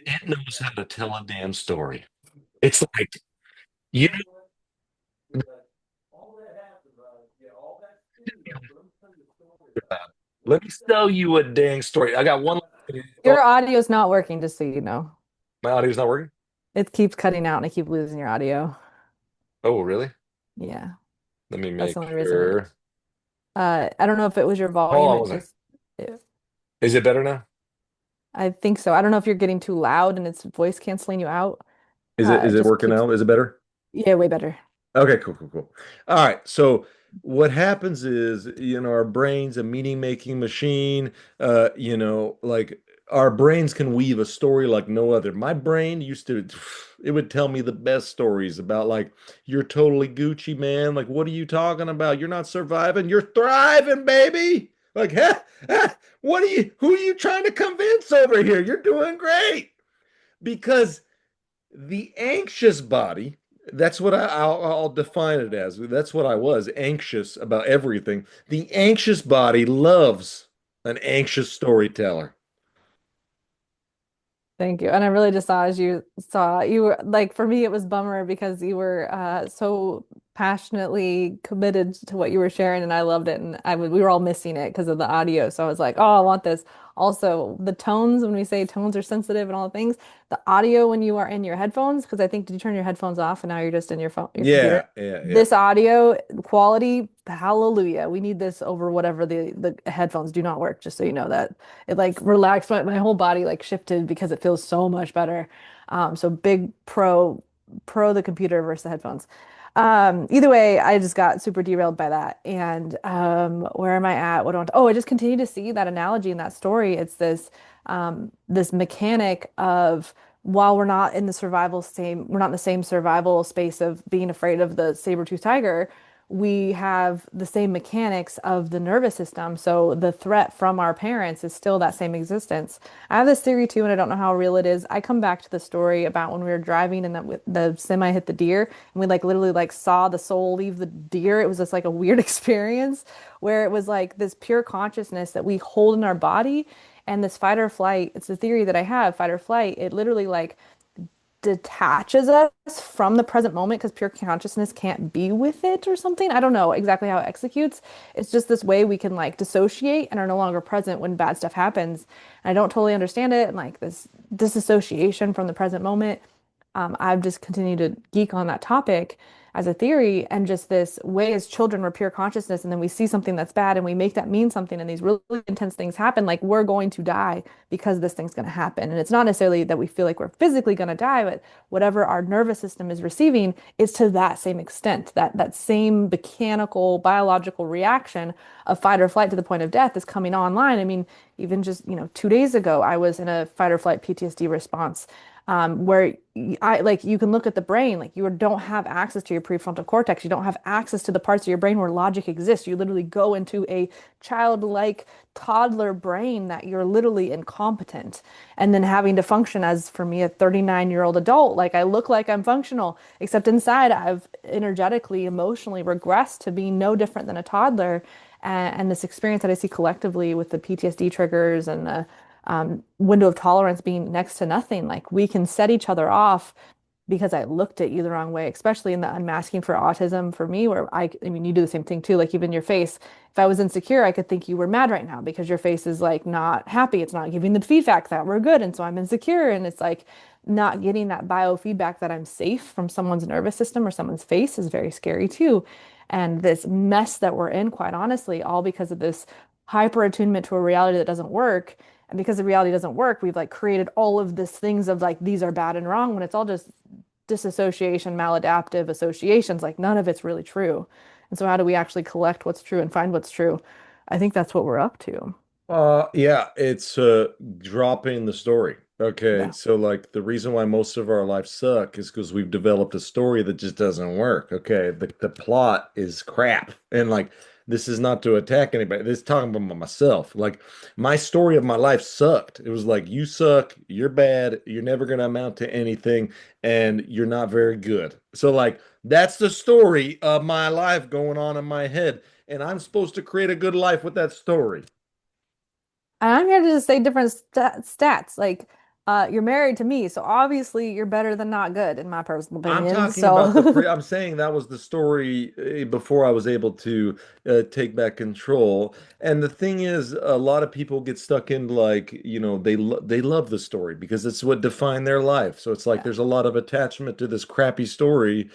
it knows how to tell a damn story. It's like, you know, let me tell you a dang story. I got one. Oh,
Your audio's not working, just so you know.
my audio's not working.
It keeps cutting out and I keep losing your audio.
Oh, really?
Yeah,
Let me
that's the
make
only reason it.
sure.
I don't know if it was your
Hold
volume.
on
It
one second.
just, it,
Is it better now?
I think so. I don't know if you're getting too loud and it's voice canceling you out.
Is
It
it
just
working
keeps,
now? Is it better?
yeah, way better.
Okay, cool, cool, cool. All right. So what happens is, our brain's a meaning making machine. Like our brains can weave a story like no other. My brain used to, it would tell me the best stories about like, you're totally Gucci, man. Like, what are you talking about? You're not surviving, you're thriving, baby. Like, who are you trying to convince over here? You're doing great. Because the anxious body, that's what I'll define it as. That's what I was, anxious about everything. The anxious body loves an anxious storyteller.
Thank you. And I really just saw as you saw you were like for me it was bummer because you were so passionately committed to what you were sharing and I loved it and we were all missing it because of the audio. So I was like, "Oh, I want this." Also, the tones when we say tones are sensitive and all the things, the audio when you are in your headphones because I think did you turn your headphones off and now you're just in your phone your computer?
Yeah, yeah, yeah.
This audio quality, hallelujah. We need this over whatever the headphones do not work, just so you know that. It like relaxed my whole body like shifted because it feels so much better. So big pro the computer versus the headphones. Either way, I just got super derailed by that. And where am I at? What do I want to, oh, I just continue to see that analogy in that story. It's this mechanic of while we're not in the same survival space of being afraid of the saber-toothed tiger, we have the same mechanics of the nervous system. So the threat from our parents is still that same existence. I have this theory too, and I don't know how real it is. I come back to the story about when we were driving and that the semi hit the deer, and we like literally like saw the soul leave the deer. It was just like a weird experience where it was like this pure consciousness that we hold in our body. And this fight or flight, it's the theory that I have, fight or flight, it literally like detaches us from the present moment because pure consciousness can't be with it or something. I don't know exactly how it executes. It's just this way we can like dissociate and are no longer present when bad stuff happens. And I don't totally understand it. And like this disassociation from the present moment I've just continued to geek on that topic as a theory and just this way as children we're pure consciousness and then we see something that's bad and we make that mean something and these really intense things happen like we're going to die because this thing's going to happen and it's not necessarily that we feel like we're physically going to die but whatever our nervous system is receiving is to that same extent that same mechanical biological reaction of fight or flight to the point of death is coming online. I mean even just 2 days ago I was in a fight or flight PTSD response where I like you can look at the brain like you don't have access to your prefrontal cortex. You don't have access to the parts of your brain where logic exists. You literally go into a childlike toddler brain that you're literally incompetent and then having to function as for me a 39-year-old adult like I look like I'm functional except inside I've energetically emotionally regressed to being no different than a toddler and this experience that I see collectively with the PTSD triggers and the window of tolerance being next to nothing. Like we can set each other off because I looked at you the wrong way, especially in the unmasking for autism for me, where I mean, you do the same thing too. Like even your face, if I was insecure, I could think you were mad right now because your face is like not happy. It's not giving the feedback that we're good. And so I'm insecure. And it's like not getting that biofeedback that I'm safe from someone's nervous system or someone's face is very scary too. And this mess that we're in, quite honestly, all because of this hyper attunement to a reality that doesn't work. And because the reality doesn't work, we've like created all of these things of like these are bad and wrong when it's all just disassociation, maladaptive associations, like none of it's really true. And so how do we actually collect what's true and find what's true? I think that's what we're up to.
Yeah, it's dropping the story. Okay,
Yeah.
so like the reason why most of our lives suck is because we've developed a story that just doesn't work. Okay, the plot is crap. And like this is not to attack anybody. This is talking about myself. Like my story of my life sucked. It was like you suck, you're bad, you're never gonna amount to anything, and you're not very good. So like that's the story of my life going on in my head, and I'm supposed to create a good life with that story.
And I'm here to just say different stats. Like, you're married to me, so obviously you're better than not good, in my personal
I'm
opinion.
talking about
So,
I'm saying that was the story before I was able to take back control. And the thing is, a lot of people get stuck in like, they love the story because it's what defined their life. So it's like
yeah.
there's a lot of attachment to this crappy story.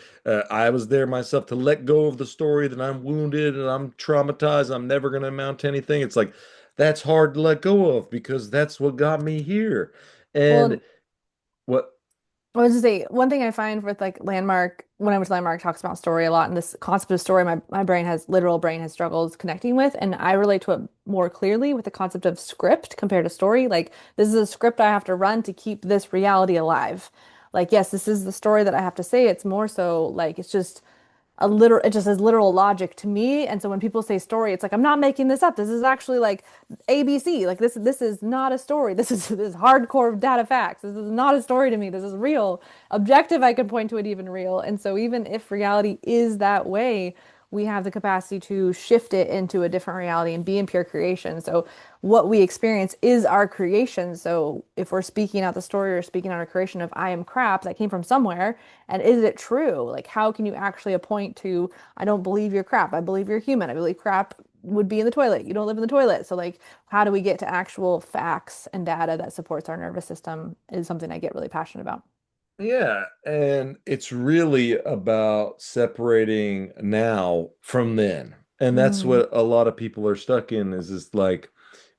I was there myself to let go of the story that I'm wounded and I'm traumatized. I'm never going to amount to anything. It's like that's hard to let go of because that's what got me here. And
Well,
what
I was just say one thing I find with like Landmark, when I went to Landmark, talks about story a lot, and this concept of story, my literal brain has struggles connecting with, and I relate to it more clearly with the concept of script compared to story. Like this is a script I have to run to keep this reality alive. Like yes, this is the story that I have to say. It's more so like it's just it just has literal logic to me. And so when people say story, it's like I'm not making this up. This is actually like ABC. Like this is not a story. This is hardcore data facts. This is not a story to me. This is real. Objective, I could point to it even real. And so even if reality is that way, we have the capacity to shift it into a different reality and be in pure creation. So what we experience is our creation. So if we're speaking out the story or speaking out our creation of I am crap, that came from somewhere, and is it true? Like how can you actually point to I don't believe you're crap. I believe you're human. I believe crap would be in the toilet. You don't live in the toilet. So like how do we get to actual facts and data that supports our nervous system is something I get really passionate about.
Yeah, and it's really about separating now from then. And that's
Mm,
what a lot of people are stuck in is like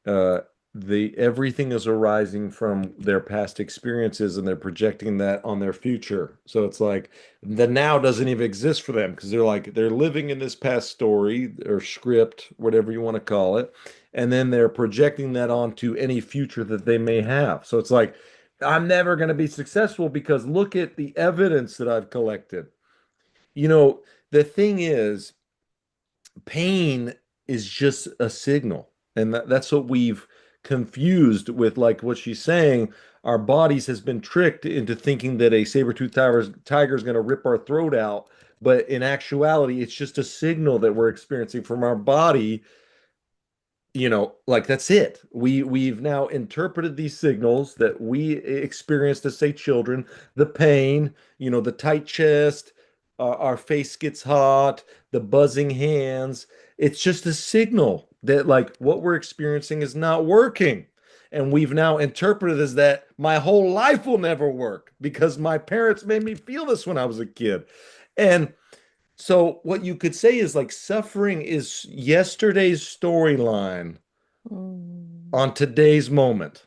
uh the everything is arising from their past experiences and they're projecting that on their future. So it's like the now doesn't even exist for them because they're living in this past story or script, whatever you want to call it, and then they're projecting that onto any future that they may have. So it's like I'm never going to be successful because look at the evidence that I've collected. The thing is, pain is just a signal. And that's what we've confused with, like what she's saying. Our bodies has been tricked into thinking that a saber-toothed tiger is going to rip our throat out. But in actuality, it's just a signal that we're experiencing from our body, like that's it. We've now interpreted these signals that we experienced as say children, the pain, the tight chest, our face gets hot, the buzzing hands. It's just a signal that like what we're experiencing is not working. And we've now interpreted as that my whole life will never work because my parents made me feel this when I was a kid. And so what you could say is like suffering is yesterday's storyline
mm,
on today's moment.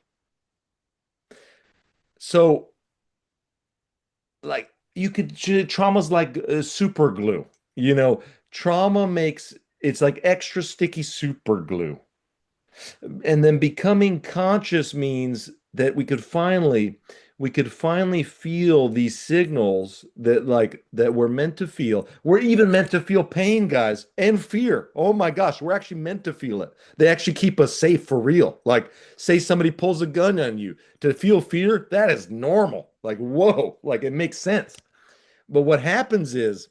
So like you could trauma's like super glue. You know, trauma makes it's like extra sticky super glue. And then becoming conscious means that we could finally feel these signals that we're meant to feel. We're even meant to feel pain, guys, and fear. Oh my gosh, we're actually meant to feel it. They actually keep us safe for real. Like say somebody pulls a gun on you, to feel fear, that is normal. Like whoa, like it makes sense. But what happens is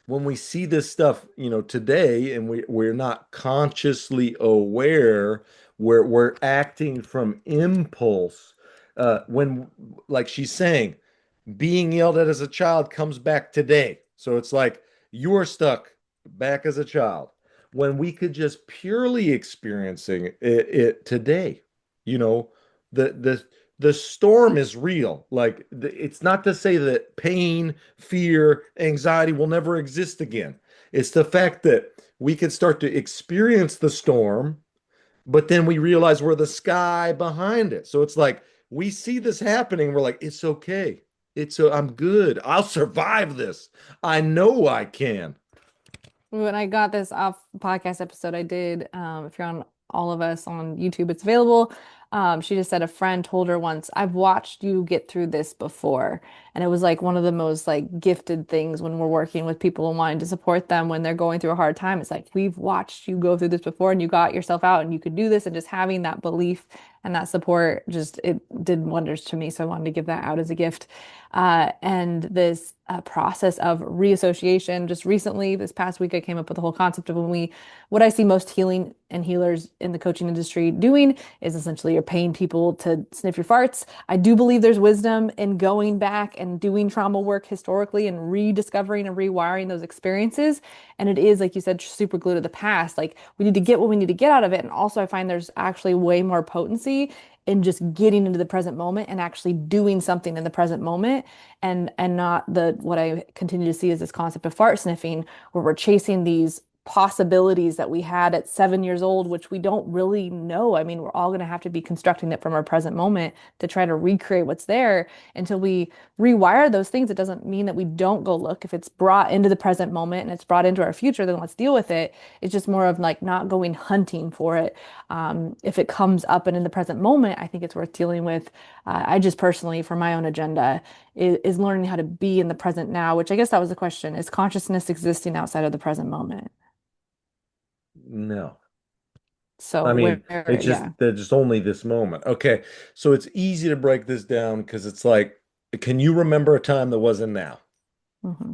when we see this stuff, today, and we're not consciously aware, we're acting from impulse. When, like she's saying, being yelled at as a child comes back today. So it's like you're stuck back as a child when we could just purely experiencing it today. You know, the storm is real. Like it's not to say that pain, fear, anxiety will never exist again. It's the fact that we could start to experience the storm, but then we realize we're the sky behind it. So it's like we see this happening. We're like, it's okay. I'm good. I'll survive this. I know I can.
when I got this off podcast episode I did, if you're on all of us on YouTube, it's available. She just said a friend told her once, I've watched you get through this before. And it was like one of the most like gifted things when we're working with people and wanting to support them when they're going through a hard time. It's like, we've watched you go through this before and you got yourself out and you could do this. And just having that belief and that support just it did wonders to me. So I wanted to give that out as a gift. And this process of reassociation. Just recently, this past week, I came up with the whole concept of what I see most healing and healers in the coaching industry doing is essentially you're paying people to sniff your farts. I do believe there's wisdom in going back and doing trauma work historically and rediscovering and rewiring those experiences. And it is, like you said, super glued to the past. Like we need to get what we need to get out of it. And also, I find there's actually way more potency in just getting into the present moment and actually doing something in the present moment and not the what I continue to see is this concept of fart sniffing where we're chasing these possibilities that we had at 7 years old, which we don't really know. I mean, we're all going to have to be constructing it from our present moment to try to recreate what's there until we rewire those things. It doesn't mean that we don't go look. If it's brought into the present moment and it's brought into our future, then let's deal with it. It's just more of like not going hunting for it. If it comes up and in the present moment, I think it's worth dealing with. I just personally, for my own agenda, is learning how to be in the present now, which I guess that was the question. Is consciousness existing outside of the present moment?
No.
So
I mean,
where,
it's just
yeah.
there's just only this moment. Okay. So it's easy to break this down because it's like, can you remember a time that wasn't now?
Hmm.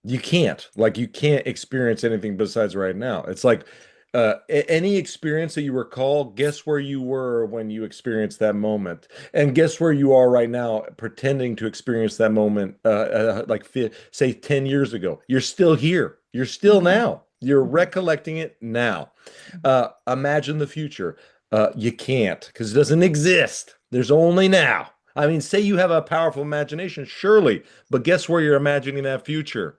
You can't. Like you can't experience anything besides right now. It's like any experience that you recall, guess where you were when you experienced that moment, and guess where you are right now, pretending to experience that moment. Like say 10 years ago, you're still here. You're still
Hmm.
now. You're
Hmm.
recollecting it now. Imagine the future. You can't because it doesn't exist. There's only now. I mean, say you have a powerful imagination, surely, but guess where you're imagining that future?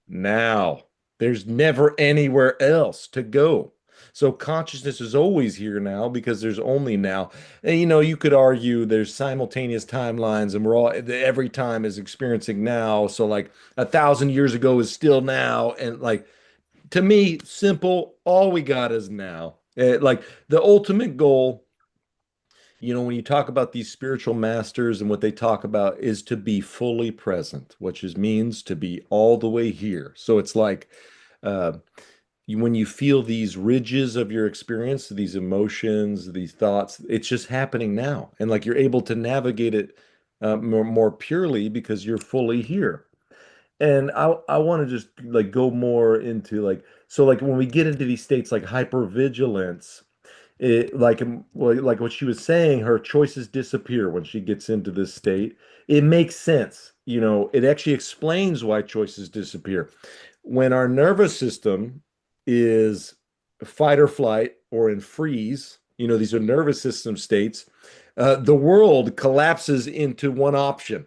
Now. There's never anywhere else to go. So consciousness is always here now because there's only now. And you could argue there's simultaneous timelines and we're all every time is experiencing now. So like 1,000 years ago is still now. And like to me, simple, all we got is now. Like the ultimate goal, when you talk about these spiritual masters and what they talk about is to be fully present, which means to be all the way here. So it's like uh, when you feel these ridges of your experience, these emotions, these thoughts, it's just happening now. And like you're able to navigate it more purely because you're fully here. And I want to just like go more into like, so like when we get into these states like hypervigilance, like what she was saying, her choices disappear when she gets into this state. It makes sense. It actually explains why choices disappear. When our nervous system is fight or flight or in freeze, these are nervous system states, the world collapses into one option: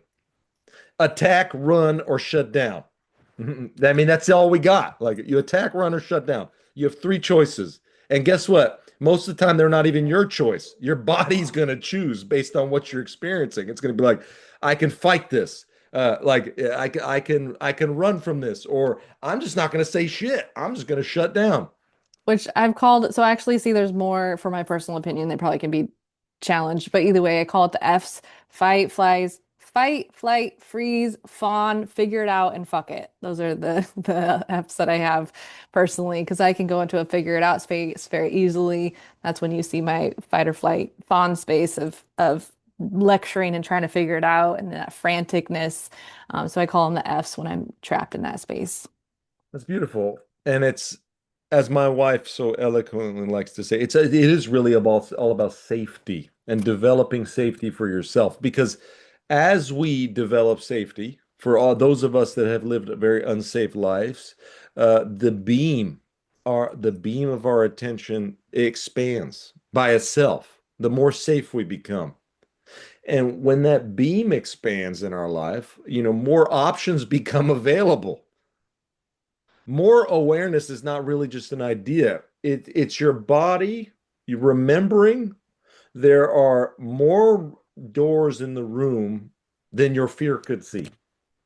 attack, run, or shut down. I mean, that's all we got. Like you attack, run, or shut down. You have three choices. And guess what? Most of the time, they're not even your choice. Your body's going to choose based on what you're experiencing. It's going to be like, I can fight this. I can run from this, or I'm just not going to say shit. I'm just going to shut down.
Which I've called, so I actually see there's more for my personal opinion. They probably can be challenged, but either way, I call it the F's: fight, flight, freeze, fawn, figure it out, and fuck it. Those are the F's that I have personally, because I can go into a figure it out space very easily. That's when you see my fight or flight fawn space of lecturing and trying to figure it out and that franticness. So I call them the F's when I'm trapped in that space.
That's beautiful. And it's, as my wife so eloquently likes to say, it is really about all about safety and developing safety for yourself. Because as we develop safety for all those of us that have lived very unsafe lives, the beam of our attention expands by itself. The more safe we become. And when that beam expands in our life, more options become available. More awareness is not really just an idea. It's your body, you remembering there are more doors in the room than your fear could see.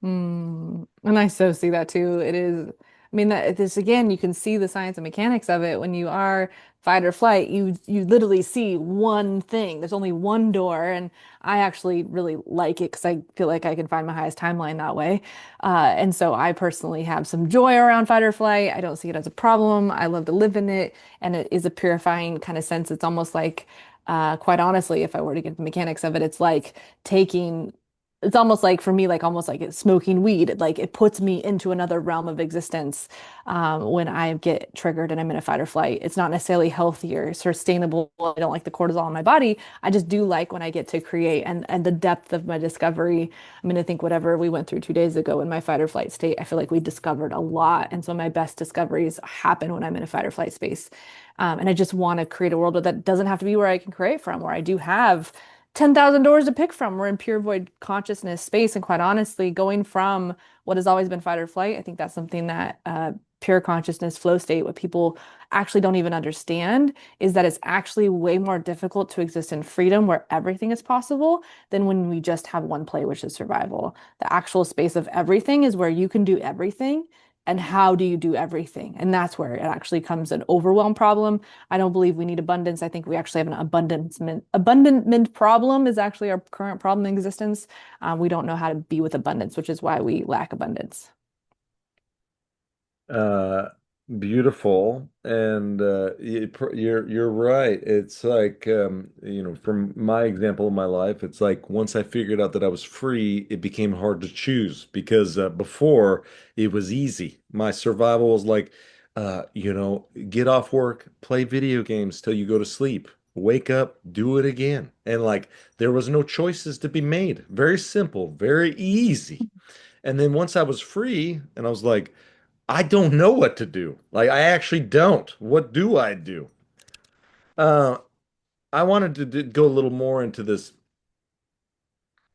And I so see that too. It is. I mean, that this again, you can see the science and mechanics of it when you are fight or flight. You literally see one thing. There's only one door, and I actually really like it because I feel like I can find my highest timeline that way. And so I personally have some joy around fight or flight. I don't see it as a problem. I love to live in it, and it is a purifying kind of sense. It's almost like, quite honestly, if I were to get the mechanics of it, it's like taking it's almost like for me, like almost like it's smoking weed. Like it puts me into another realm of existence when I get triggered and I'm in a fight or flight. It's not necessarily healthy or sustainable. I don't like the cortisol in my body. I just do like when I get to create and the depth of my discovery. I mean, I think whatever we went through 2 days ago in my fight or flight state, I feel like we discovered a lot. And so my best discoveries happen when I'm in a fight or flight space. And I just want to create a world that doesn't have to be where I can create from, where I do have 10,000 doors to pick from. We're in pure void consciousness space. And quite honestly, going from what has always been fight or flight, I think that's something that pure consciousness flow state, what people actually don't even understand is that it's actually way more difficult to exist in freedom where everything is possible than when we just have one play, which is survival. The actual space of everything is where you can do everything. And how do you do everything? And that's where it actually comes an overwhelm problem. I don't believe we need abundance. I think we actually have an abundantment problem is actually our current problem in existence. We don't know how to be with abundance, which is why we lack abundance.
Uh, Beautiful. And you're right. It's like from my example of my life, it's like once I figured out that I was free, it became hard to choose because before it was easy. My survival was like get off work, play video games till you go to sleep. Wake up, do it again. And like there was no choices to be made. Very simple, very easy. And then once I was free and I was like, I don't know what to do. Like, I actually don't. What do I do? Uh, I wanted to go a little more into this.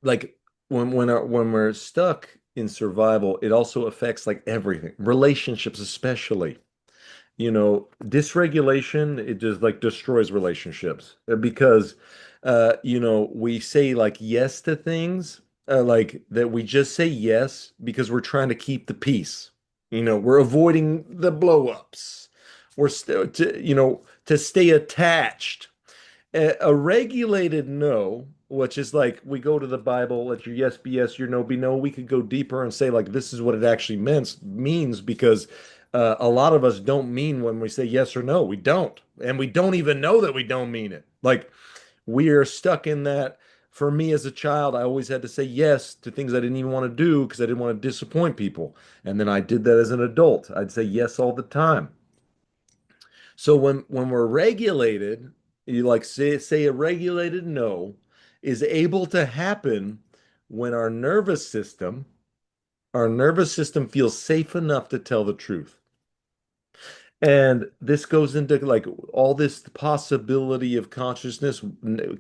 Like, when we're stuck in survival, it also affects like everything, relationships especially. Dysregulation, it just like destroys relationships because, we say like yes to things, like that we just say yes because we're trying to keep the peace. We're avoiding the blow-ups. We're still to stay attached. A regulated no, which is like we go to the Bible, let your yes be yes, your no be no. We could go deeper and say like this is what it actually means because a lot of us don't mean when we say yes or no. We don't, and we don't even know that we don't mean it. Like we are stuck in that. For me as a child, I always had to say yes to things I didn't even want to do because I didn't want to disappoint people. And then I did that as an adult. I'd say yes all the time. So when we're regulated, you like say a regulated no is able to happen when our nervous system feels safe enough to tell the truth. And this goes into like all this possibility of consciousness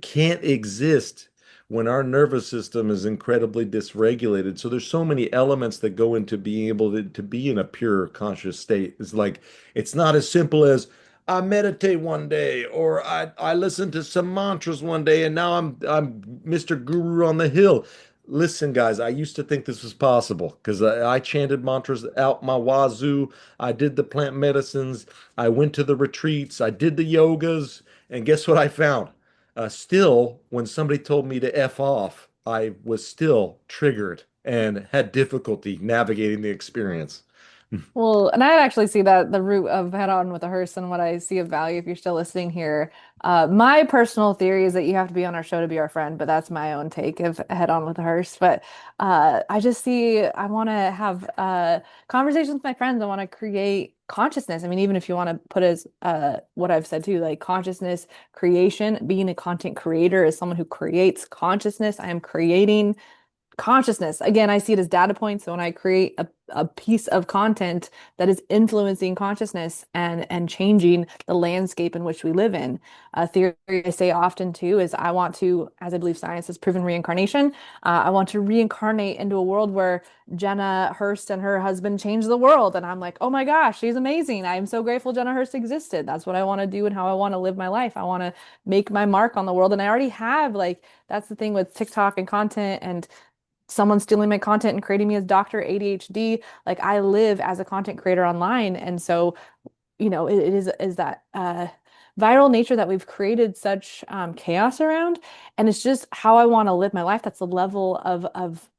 can't exist when our nervous system is incredibly dysregulated. So there's so many elements that go into being able to be in a pure conscious state. It's like it's not as simple as I meditate one day or I listen to some mantras one day and now I'm Mr. Guru on the hill. Listen, guys, I used to think this was possible because I chanted mantras out my wazoo. I did the plant medicines. I went to the retreats. I did the yogas. And guess what I found? Still, when somebody told me to F off, I was still triggered and had difficulty navigating the experience.
Well, and I actually see that the root of head on with a hearse and what I see of value if you're still listening here. My personal theory is that you have to be on our show to be our friend, but that's my own take of head on with a hearse. But I just see I want to have conversations with my friends. I want to create consciousness. I mean, even if you want to put as what I've said too, like consciousness creation, being a content creator is someone who creates consciousness. I am creating consciousness. Again, I see it as data points. So when I create a piece of content that is influencing consciousness and changing the landscape in which we live in, a theory I say often too is I want to, as I believe science has proven reincarnation, I want to reincarnate into a world where Jenna Hurst and her husband changed the world. And I'm like, oh my gosh, she's amazing. I'm so grateful Jenna Hurst existed. That's what I want to do and how I want to live my life. I want to make my mark on the world. And I already have, like, that's the thing with TikTok and content and someone stealing my content and creating me as Dr. ADHD. Like I live as a content creator online. And so, it is that viral nature that we've created such chaos around. And it's just how I want to live my life. That's the level of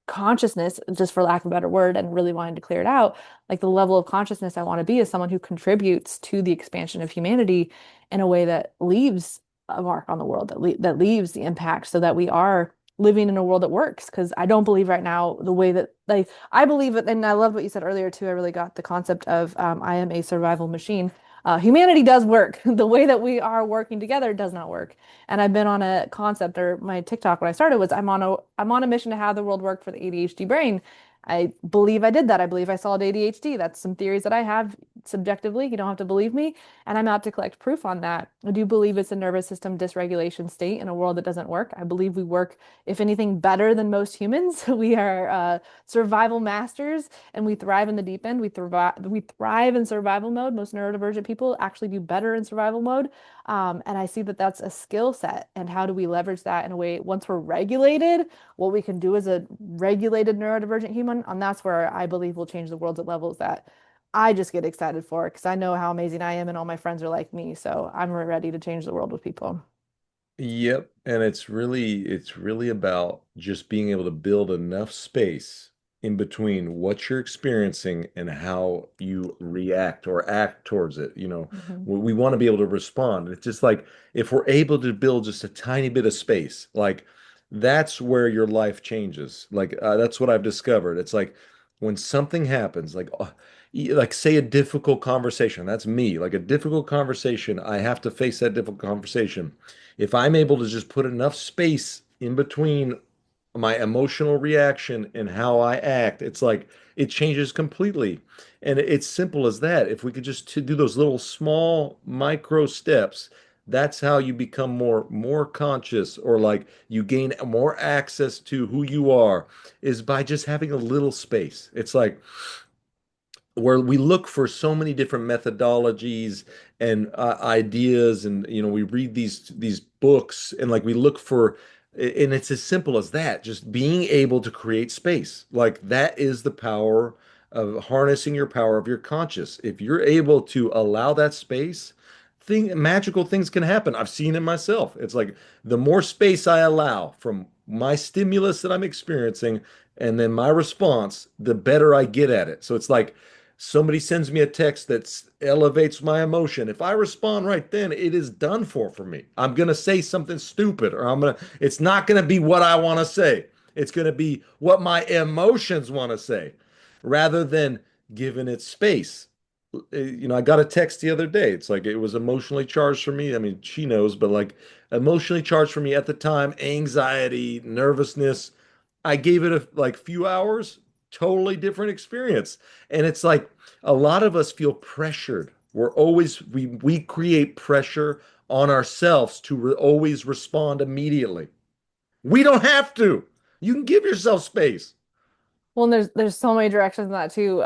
consciousness, just for lack of a better word, and really wanting to clear it out, like the level of consciousness I want to be is someone who contributes to the expansion of humanity in a way that leaves a mark on the world, that leaves the impact so that we are living in a world that works. Because I don't believe right now the way that like I believe it, and I loved what you said earlier too. I really got the concept of I am a survival machine. Humanity does work. The way that we are working together does not work. And I've been on a concept, or my TikTok when I started was I'm on a mission to have the world work for the ADHD brain. I believe I did that. I believe I solved ADHD. That's some theories that I have subjectively. You don't have to believe me. And I'm out to collect proof on that. I do believe it's a nervous system dysregulation state in a world that doesn't work. I believe we work, if anything, better than most humans. We are survival masters and we thrive in the deep end. We thrive in survival mode. Most neurodivergent people actually do better in survival mode. And I see that that's a skill set. And how do we leverage that in a way, once we're regulated, what we can do as a regulated neurodivergent human? And that's where I believe will change the world at levels that I just get excited for because I know how amazing I am and all my friends are like me. So I'm ready to change the world with people.
Yep, and it's really about just being able to build enough space in between what you're experiencing and how you react or act towards it.
Mhm.
We want to be able to respond. It's just like if we're able to build just a tiny bit of space, like that's where your life changes. Like that's what I've discovered. It's like when something happens, like say a difficult conversation. That's me. Like a difficult conversation, I have to face that difficult conversation. If I'm able to just put enough space in between my emotional reaction and how I act, it's like it changes completely. And it's simple as that. If we could just do those little small micro steps, that's how you become more conscious, or like you gain more access to who you are, is by just having a little space. It's like where we look for so many different methodologies and ideas, and we read these books, and like we look for, and it's as simple as that, just being able to create space. Like that is the power of harnessing your power of your conscious. If you're able to allow that space, magical things can happen. I've seen it myself. It's like the more space I allow from my stimulus that I'm experiencing and then my response, the better I get at it. So it's like somebody sends me a text that elevates my emotion. If I respond right then, it is done for me. I'm going to say something stupid, or it's not going to be what I want to say. It's going to be what my emotions want to say rather than giving it space. I got a text the other day. It's like it was emotionally charged for me. I mean, she knows, but like emotionally charged for me at the time, anxiety, nervousness. I gave it a like few hours, totally different experience. And it's like a lot of us feel pressured. We create pressure on ourselves to always respond immediately. We don't have to. You can give yourself space.
Well, and there's so many directions in that too.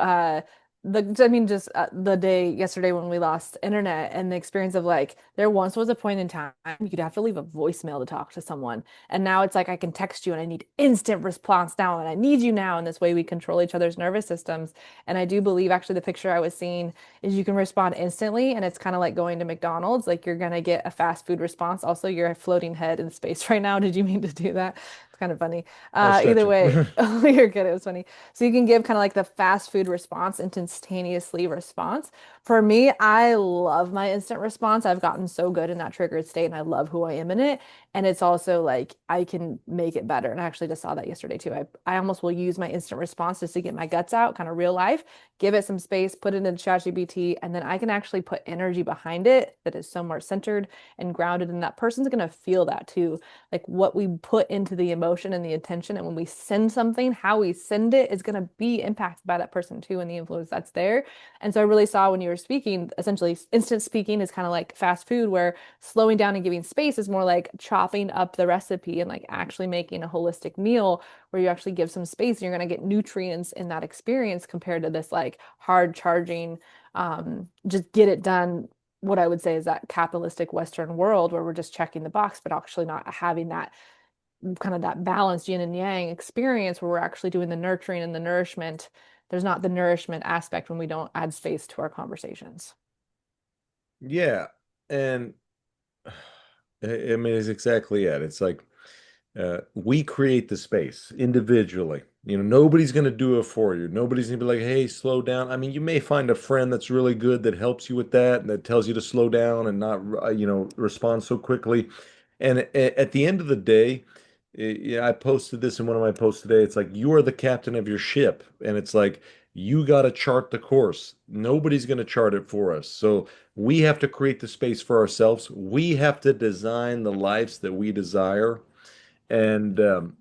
Just the day yesterday when we lost internet and the experience of like there once was a point in time you'd have to leave a voicemail to talk to someone, and now it's like I can text you and I need instant response now, and I need you now. And this way we control each other's nervous systems. And I do believe actually the picture I was seeing is you can respond instantly, and it's kind of like going to McDonald's. Like you're gonna get a fast food response. Also, you're a floating head in space right now. Did you mean to do that? It's kind of funny.
I was
Either
stretching.
way, oh, you're good. It was funny. So you can give kind of like the fast food response, instantaneously response. For me, I love my instant response. I've gotten so good in that triggered state and I love who I am in it. And it's also like I can make it better. And I actually just saw that yesterday too. I almost will use my instant response just to get my guts out, kind of real life, give it some space, put it in ChatGPT, and then I can actually put energy behind it that is somewhere centered and grounded. And that person's going to feel that too, like what we put into the emotion and the attention. And when we send something, how we send it is going to be impacted by that person too and the influence that's there. And so I really saw when you were speaking, essentially, instant speaking is kind of like fast food, where slowing down and giving space is more like chopping up the recipe and like actually making a holistic meal where you actually give some space and you're going to get nutrients in that experience compared to this like hard charging, just get it done, what I would say is that capitalistic Western world where we're just checking the box, but actually not having that. kind of that balanced yin and yang experience where we're actually doing the nurturing and the nourishment. There's not the nourishment aspect when we don't add space to our conversations.
Yeah. And I mean, it's exactly it. It's like we create the space individually. Nobody's going to do it for you. Nobody's going to be like, hey, slow down. I mean, you may find a friend that's really good that helps you with that and that tells you to slow down and not, respond so quickly. And at the end of the day, yeah, I posted this in one of my posts today. It's like you are the captain of your ship, and it's like you got to chart the course. Nobody's going to chart it for us. So we have to create the space for ourselves. We have to design the lives that we desire. And and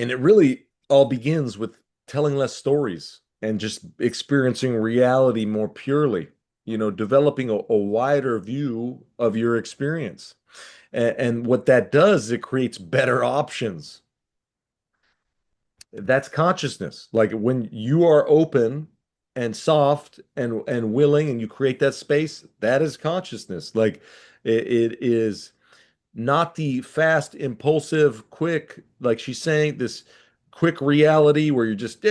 it really all begins with telling less stories and just experiencing reality more purely, developing a wider view of your experience. And what that does is it creates better options. That's consciousness. Like when you are open and soft and willing and you create that space, that is consciousness. Like it is not the fast, impulsive, quick, like she's saying, this quick reality where you're just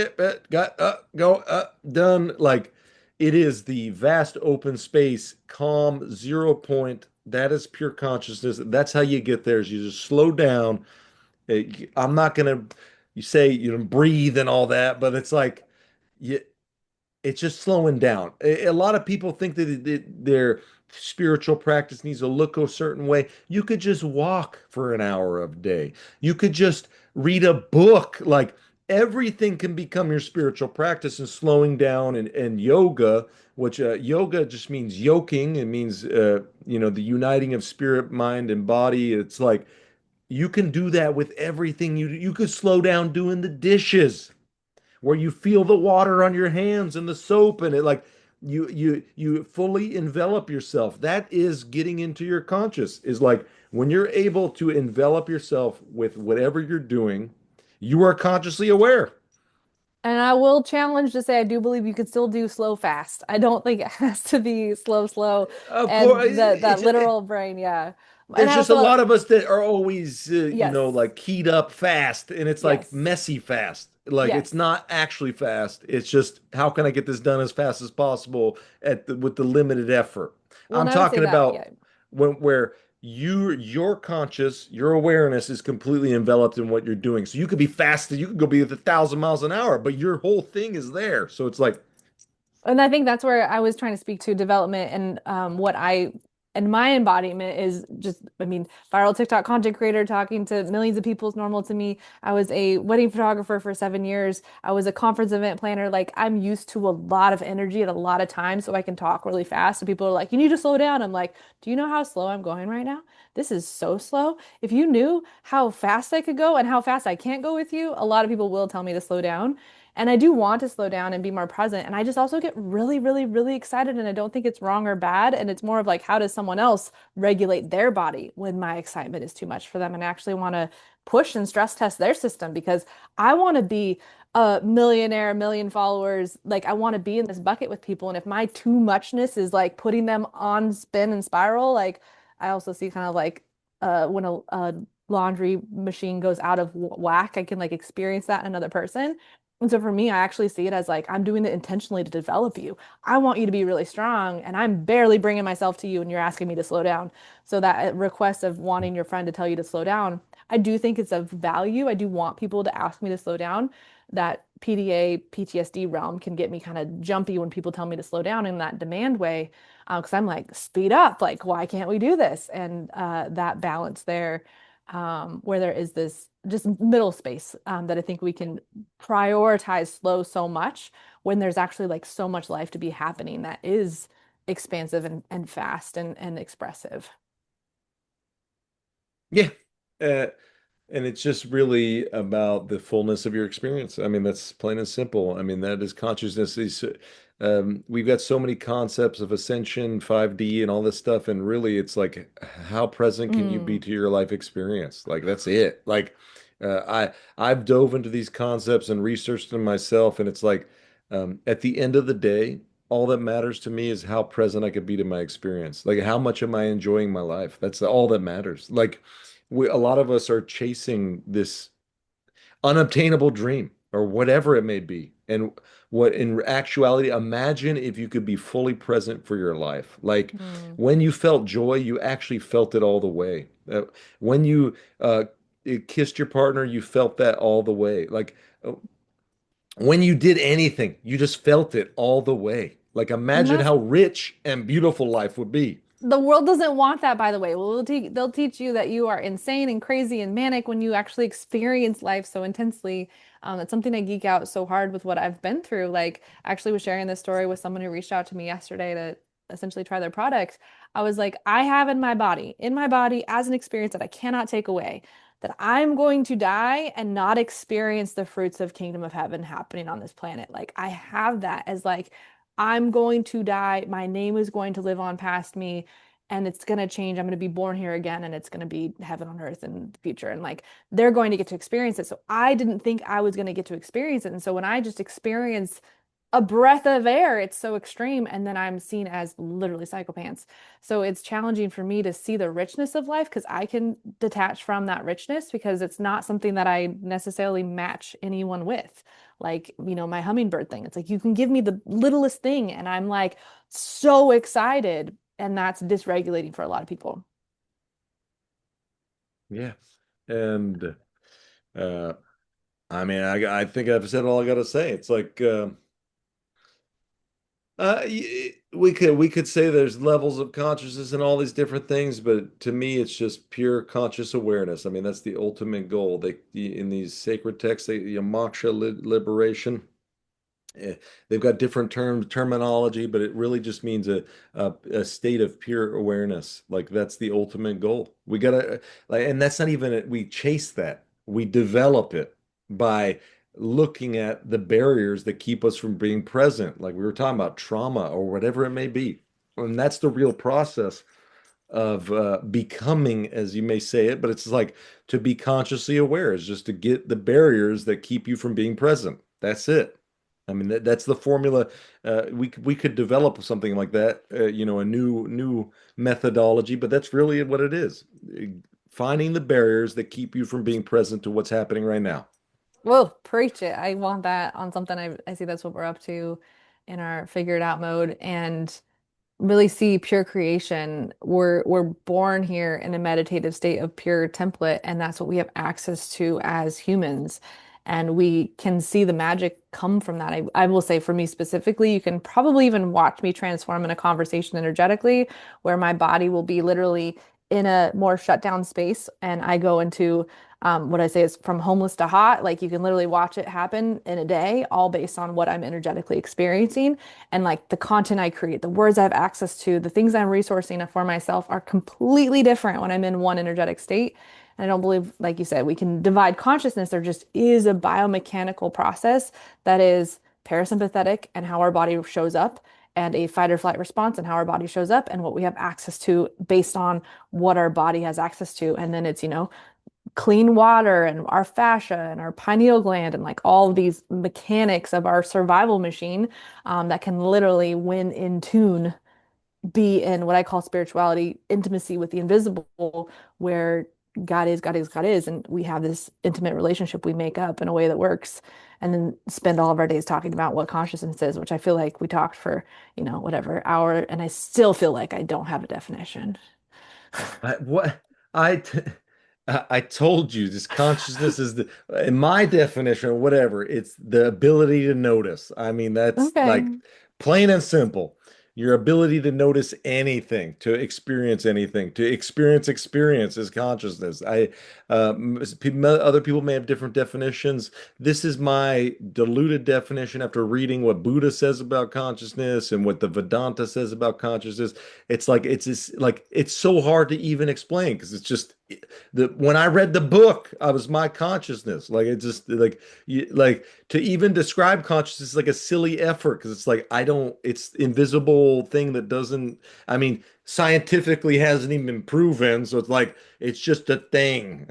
got go done. Like it is the vast open space, calm, 0 point. That is pure consciousness. That's how you get there. Is you just slow down. I'm not gonna, you say, breathe and all that, but it's like you, it's just slowing down. A lot of people think that their spiritual practice needs to look a certain way. You could just walk for an hour of day. You could just read a book. Like everything can become your spiritual practice and slowing down and yoga, which yoga just means yoking. It means, the uniting of spirit, mind, and body. It's like you can do that with everything. You could slow down doing the dishes where you feel the water on your hands and the soap and it like you fully envelop yourself. That is getting into your conscious. Is like when you're able to envelop yourself with whatever you're doing, you are consciously aware.
And I will challenge to say I do believe you could still do slow fast. I don't think it has to be slow, slow,
Of course,
and that literal brain, yeah. And
there's
I
just a
also,
lot of us that are always,
yes,
like keyed up fast, and it's like
yes,
messy fast. Like it's
yes.
not actually fast. It's just how can I get this done as fast as possible with the limited effort.
Well,
I'm
and I would say
talking
that,
about
yeah.
where your conscious, your awareness is completely enveloped in what you're doing. So you could be faster, you could go be at 1,000 miles an hour, but your whole thing is there. So it's like,
And I think that's where I was trying to speak to development and what I and my embodiment is just, I mean, viral TikTok content creator talking to millions of people is normal to me. I was a wedding photographer for 7 years. I was a conference event planner. Like I'm used to a lot of energy at a lot of times, so I can talk really fast. And people are like, "You need to slow down." I'm like, "Do you know how slow I'm going right now? This is so slow. If you knew how fast I could go and how fast I can't go with you, a lot of people will tell me to slow down." And I do want to slow down and be more present. And I just also get really, really, really excited. And I don't think it's wrong or bad. And it's more of like, how does someone else regulate their body when my excitement is too much for them? And I actually want to push and stress test their system because I want to be a millionaire, a million followers. Like, I want to be in this bucket with people. And if my too muchness is like putting them on spin and spiral, like, I also see kind of like when a laundry machine goes out of whack, I can like experience that in another person. And so for me, I actually see it as like I'm doing it intentionally to develop you. I want you to be really strong, and I'm barely bringing myself to you, and you're asking me to slow down. So that request of wanting your friend to tell you to slow down, I do think it's of value. I do want people to ask me to slow down. That PDA, PTSD realm can get me kind of jumpy when people tell me to slow down in that demand way, because I'm like, speed up. Like, why can't we do this? And that balance there, where there is this just middle space that I think we can prioritize slow so much when there's actually like so much life to be happening that is expansive and fast and expressive.
yeah. Uh, And it's just really about the fullness of your experience. I mean, that's plain and simple. I mean, that is consciousness. We've got so many concepts of ascension, 5D, and all this stuff. And really, it's like, how present can you be
Mm.
to your life experience? Like, that's it. Like, I've dove into these concepts and researched them myself. And it's like, at the end of the day, all that matters to me is how present I could be to my experience. Like, how much am I enjoying my life? That's all that matters. Like, a lot of us are chasing this unobtainable dream or whatever it may be. And what in actuality, imagine if you could be fully present for your life. Like
Mm.
when you felt joy, you actually felt it all the way. When you kissed your partner, you felt that all the way. Like when you did anything, you just felt it all the way. Like
And
imagine
that's
how rich and beautiful life would be.
the world doesn't want that, by the way. Well, they'll teach you that you are insane and crazy and manic when you actually experience life so intensely. It's something I geek out so hard with what I've been through. Like, I actually was sharing this story with someone who reached out to me yesterday to essentially try their product. I was like, I have in my body as an experience that I cannot take away, that I'm going to die and not experience the fruits of kingdom of heaven happening on this planet. Like, I have that as like, I'm going to die. My name is going to live on past me and it's going to change. I'm going to be born here again and it's going to be heaven on earth in the future. And like they're going to get to experience it. So I didn't think I was going to get to experience it. And so when I just experience a breath of air, it's so extreme. And then I'm seen as literally psychopaths. So it's challenging for me to see the richness of life because I can detach from that richness because it's not something that I necessarily match anyone with. Like, my hummingbird thing. It's like you can give me the littlest thing and I'm like so excited. And that's dysregulating for a lot of people.
Yeah. And uh I mean, I think I've said all I got to say. It's like we could say there's levels of consciousness and all these different things, but to me, it's just pure conscious awareness. I mean, that's the ultimate goal. In these sacred texts, moksha, liberation. eh, They've got different terminology, but it really just means a state of pure awareness. Like that's the ultimate goal. We gotta like, and that's not even it. We chase that. We develop it by looking at the barriers that keep us from being present. Like we were talking about trauma or whatever it may be. And that's the real process of becoming, as you may say it, but it's like to be consciously aware is just to get the barriers that keep you from being present. That's it. I mean, that's the formula. We could develop something like that, a new methodology, but that's really what it is. Finding the barriers that keep you from being present to what's happening right now.
Well, preach it. I want that on something. I see that's what we're up to in our figure it out mode. And really see pure creation. We're born here in a meditative state of pure template, and that's what we have access to as humans. And we can see the magic come from that. I will say for me specifically, you can probably even watch me transform in a conversation energetically, where my body will be literally in a more shut down space, and I go into what I say is from homeless to hot. Like you can literally watch it happen in a day, all based on what I'm energetically experiencing and like the content I create, the words I have access to, the things I'm resourcing for myself are completely different when I'm in one energetic state. And I don't believe, like you said, we can divide consciousness. There just is a biomechanical process that is parasympathetic and how our body shows up, and a fight or flight response and how our body shows up, and what we have access to based on what our body has access to. And then it's, clean water and our fascia and our pineal gland and like all of these mechanics of our survival machine that can literally, when in tune, be in what I call spirituality, intimacy with the invisible, where God is, God is, God is. And we have this intimate relationship we make up in a way that works. And then spend all of our days talking about what consciousness is, which I feel like we talked for, whatever hour. And I still feel like I don't have a definition.
What I t- I told you this consciousness is in my definition or whatever, it's the ability to notice. I mean, that's like
Okay.
plain and simple. Your ability to notice anything, to experience anything, to experience is consciousness. Other people may have different definitions. This is my diluted definition after reading what Buddha says about consciousness and what the Vedanta says about consciousness. It's like it's just, like it's so hard to even explain because it's just the when I read the book, I was my consciousness. Like it just like to even describe consciousness is like a silly effort because it's like I don't. It's invisible thing that doesn't. I mean, scientifically hasn't even been proven. So it's like it's just a thing.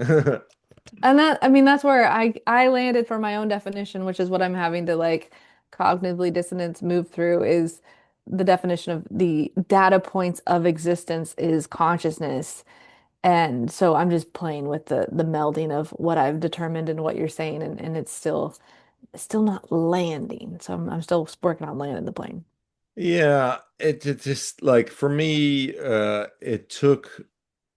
And I mean, that's where I landed for my own definition, which is what I'm having to like cognitively dissonance move through is the definition of the data points of existence is consciousness. And so I'm just playing with the melding of what I've determined and what you're saying, and it's still not landing. So I'm still working on landing the plane.
Yeah, it just like for me, it took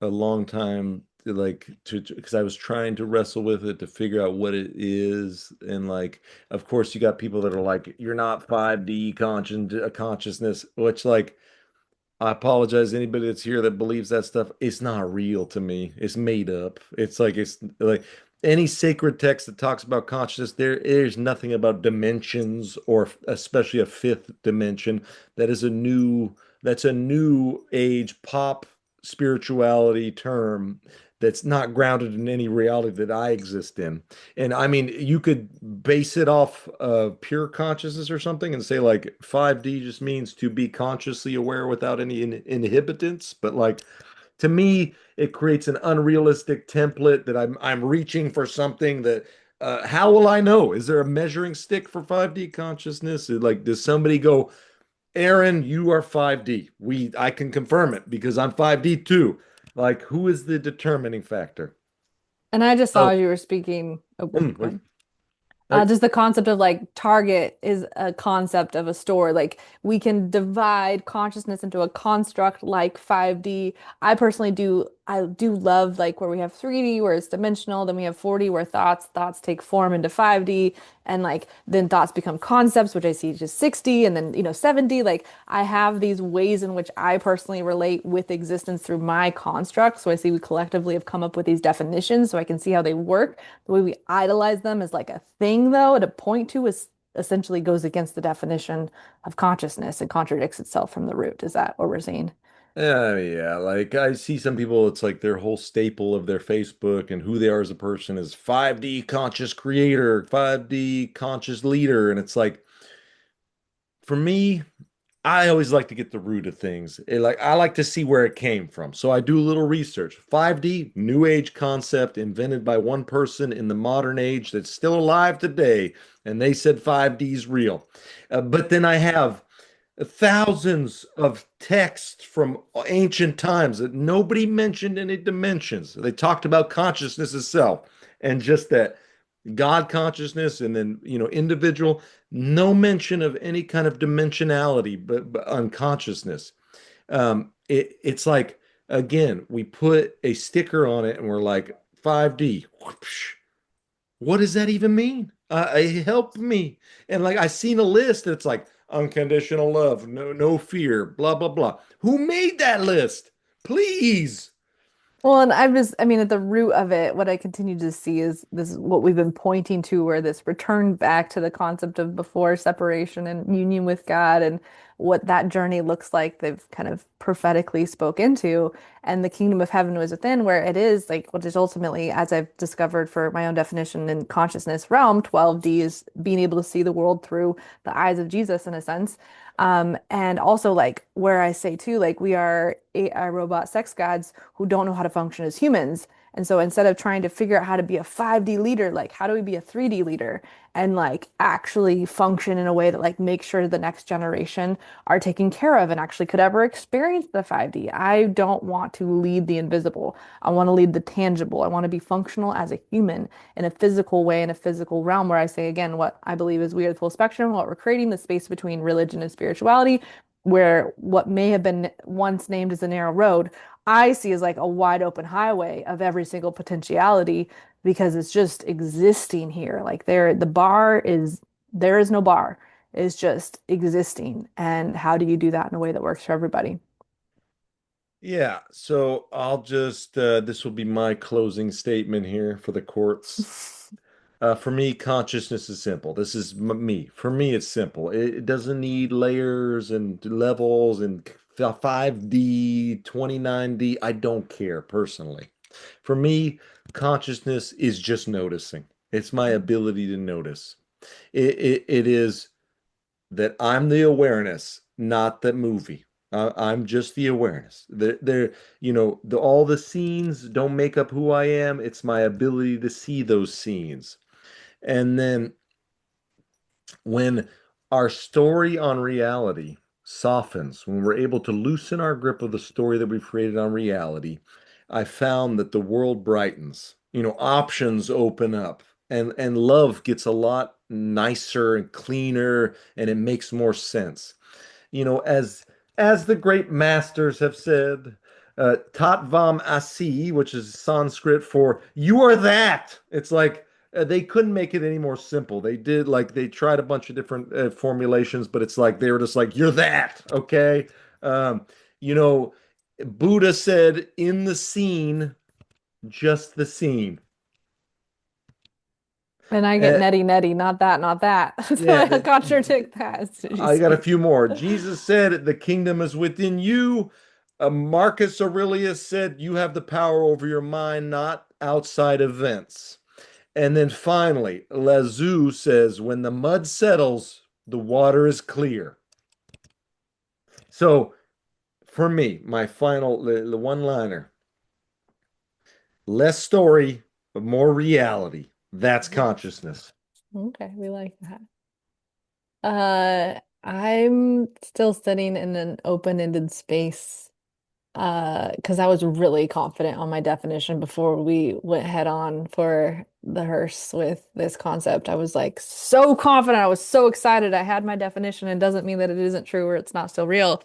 a long time to like to because I was trying to wrestle with it to figure out what it is, and like, of course, you got people that are like, "You're not 5D consciousness," which like I apologize to anybody that's here that believes that stuff. It's not real to me. It's made up. It's like any sacred text that talks about consciousness, there's nothing about dimensions or especially a fifth dimension. That is a that's a new age pop spirituality term that's not grounded in any reality that I exist in. And I mean, you could base it off of pure consciousness or something and say like 5D just means to be consciously aware without any inhibitants. But like to me, it creates an unrealistic template that I'm reaching for something that how will I know? Is there a measuring stick for 5D consciousness? Like, does somebody go, Aaron, you are 5D. I can confirm it because I'm 5D too. Like, who is the determining factor?
And I just saw
Oh,
as you were speaking. Oh, go
mm,
ahead.
I,
Just the concept of like Target is a concept of a store. Like we can divide consciousness into a construct like 5D. I do love like where we have 3D where it's dimensional, then we have 4D where thoughts take form into 5D, and like then thoughts become concepts, which I see just 6D, and then 7D. Like I have these ways in which I personally relate with existence through my construct. So I see we collectively have come up with these definitions so I can see how they work. The way we idolize them as like a thing, though, to point to is essentially goes against the definition of consciousness and contradicts itself from the root. Is that what we're seeing?
yeah, like I see some people, it's like their whole staple of their Facebook and who they are as a person is 5D conscious creator, 5D conscious leader. And it's like, for me, I always like to get the root of things. Like I like to see where it came from. So I do a little research. 5D, new age concept invented by one person in the modern age that's still alive today. And they said 5D is real. But then I have thousands of texts from ancient times that nobody mentioned any dimensions. They talked about consciousness itself and just that God consciousness and then, individual, no mention of any kind of dimensionality, but unconsciousness. It's like, again, we put a sticker on it and we're like 5D. What does that even mean? Help me. And like I seen a list that's like unconditional love, no fear, blah blah blah. Who made that list? Please.
Well, and I mean, at the root of it, what I continue to see is this is what we've been pointing to, where this return back to the concept of before separation and union with God and what that journey looks like. They've kind of prophetically spoke into, and the kingdom of heaven was within, where it is like what is ultimately, as I've discovered for my own definition in consciousness realm, 12D is being able to see the world through the eyes of Jesus in a sense. And also like where I say too, like we are AI robot sex gods who don't know how to function as humans. And so instead of trying to figure out how to be a 5D leader, like how do we be a 3D leader and like actually function in a way that like makes sure the next generation are taken care of and actually could ever experience the 5D. I don't want to lead the invisible. I want to lead the tangible. I want to be functional as a human in a physical way, in a physical realm where I say again what I believe is we are the full spectrum, what we're creating, the space between religion and spirituality, where what may have been once named as a narrow road, I see as like a wide open highway of every single potentiality because it's just existing here. Like the bar is, there is no bar. It's just existing. And how do you do that in a way that works for everybody?
Yeah, so I'll just this will be my closing statement here for the courts. For me, consciousness is simple. This is me. For me, it's simple. It doesn't need layers and levels and 5D, 29D. I don't care personally. For me, consciousness is just noticing. It's my ability to notice. It is that I'm the awareness, not the movie. I'm just the awareness. All the scenes don't make up who I am. It's my ability to see those scenes. And then when our story on reality softens, when we're able to loosen our grip of the story that we've created on reality, I found that the world brightens. Options open up and love gets a lot nicer and cleaner and it makes more sense. As the great masters have said, Tat Vam Asi, which is Sanskrit for "you are that." It's like they couldn't make it any more simple. They tried a bunch of different formulations, but it's like they were just like, "You're that." Okay. Um, you know, Buddha said, "In the scene, just the scene."
And I get
Uh,
netty netty, not that, not that. So
yeah,
I contradict that. As you
I got a
say.
few more. Jesus said, "The kingdom is within you." Marcus Aurelius said, "You have the power over your mind, not outside events." And then finally, Lazou says, "When the mud settles, the water is clear." So for me, my final, the one-liner, less story, but more reality. That's consciousness.
Okay, we like that. I'm still studying in an open-ended space. Because I was really confident on my definition before we went head on for the hearse with this concept. I was like so confident. I was so excited. I had my definition. It doesn't mean that it isn't true or it's not still real.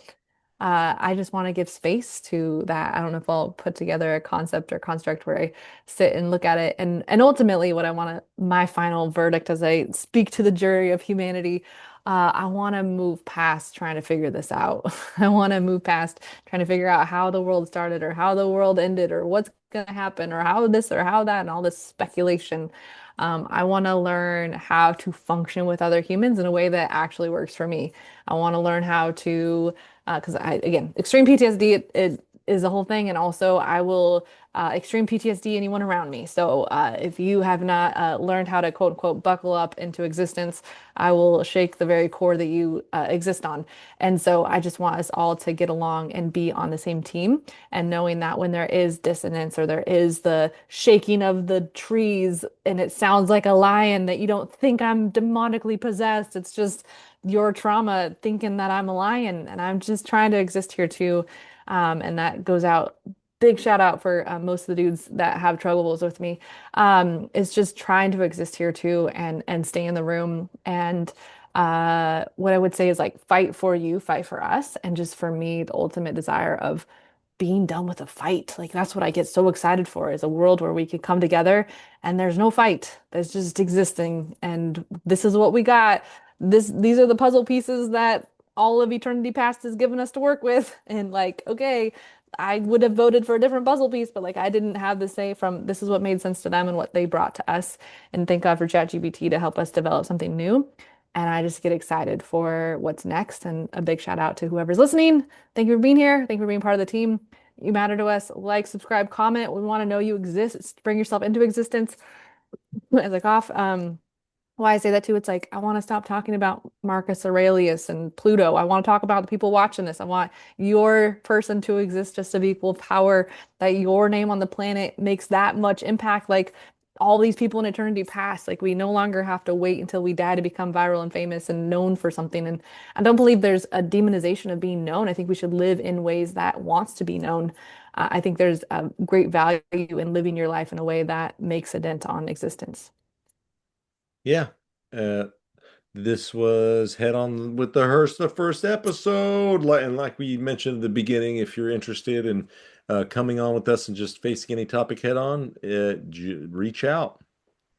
I just want to give space to that. I don't know if I'll put together a concept or construct where I sit and look at it. And ultimately, what I want to, my final verdict as I speak to the jury of humanity, I want to move past trying to figure this out. I want to move past trying to figure out how the world started or how the world ended or what's going to happen or how this or how that and all this speculation. I want to learn how to function with other humans in a way that actually works for me. I want to learn how to because again, extreme PTSD, it is the whole thing. And also, I will extreme PTSD anyone around me. So if you have not learned how to quote unquote buckle up into existence, I will shake the very core that you exist on. And so I just want us all to get along and be on the same team. And knowing that when there is dissonance or there is the shaking of the trees and it sounds like a lion, that you don't think I'm demonically possessed. It's just your trauma thinking that I'm a lion and I'm just trying to exist here too. And that goes out, big shout out for most of the dudes that have troubles with me. It's just trying to exist here too and stay in the room. And what I would say is like fight for you, fight for us. And just for me, the ultimate desire of being done with a fight. Like that's what I get so excited for is a world where we could come together and there's no fight. There's just existing and this is what we got. These are the puzzle pieces that all of eternity past has given us to work with. And like, okay, I would have voted for a different puzzle piece, but like I didn't have the say from this is what made sense to them and what they brought to us. And thank God for ChatGPT to help us develop something new. And I just get excited for what's next. And a big shout out to whoever's listening. Thank you for being here. Thank you for being part of the team. You matter to us. Like, subscribe, comment. We want to know you exist. Bring yourself into existence as a cough. Why I say that too, it's like I want to stop talking about Marcus Aurelius and Pluto. I want to talk about the people watching this. I want your person to exist just of equal power, that your name on the planet makes that much impact. Like all these people in eternity past, like we no longer have to wait until we die to become viral and famous and known for something. And I don't believe there's a demonization of being known. I think we should live in ways that wants to be known. I think there's a great value in living your life in a way that makes a dent on existence.
Yeah. Uh, This was Head On with the Hearse, the first episode. And like we mentioned at the beginning, if you're interested in coming on with us and just facing any topic head on, reach out.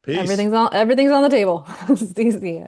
Peace.
Everything's on the table. See ya.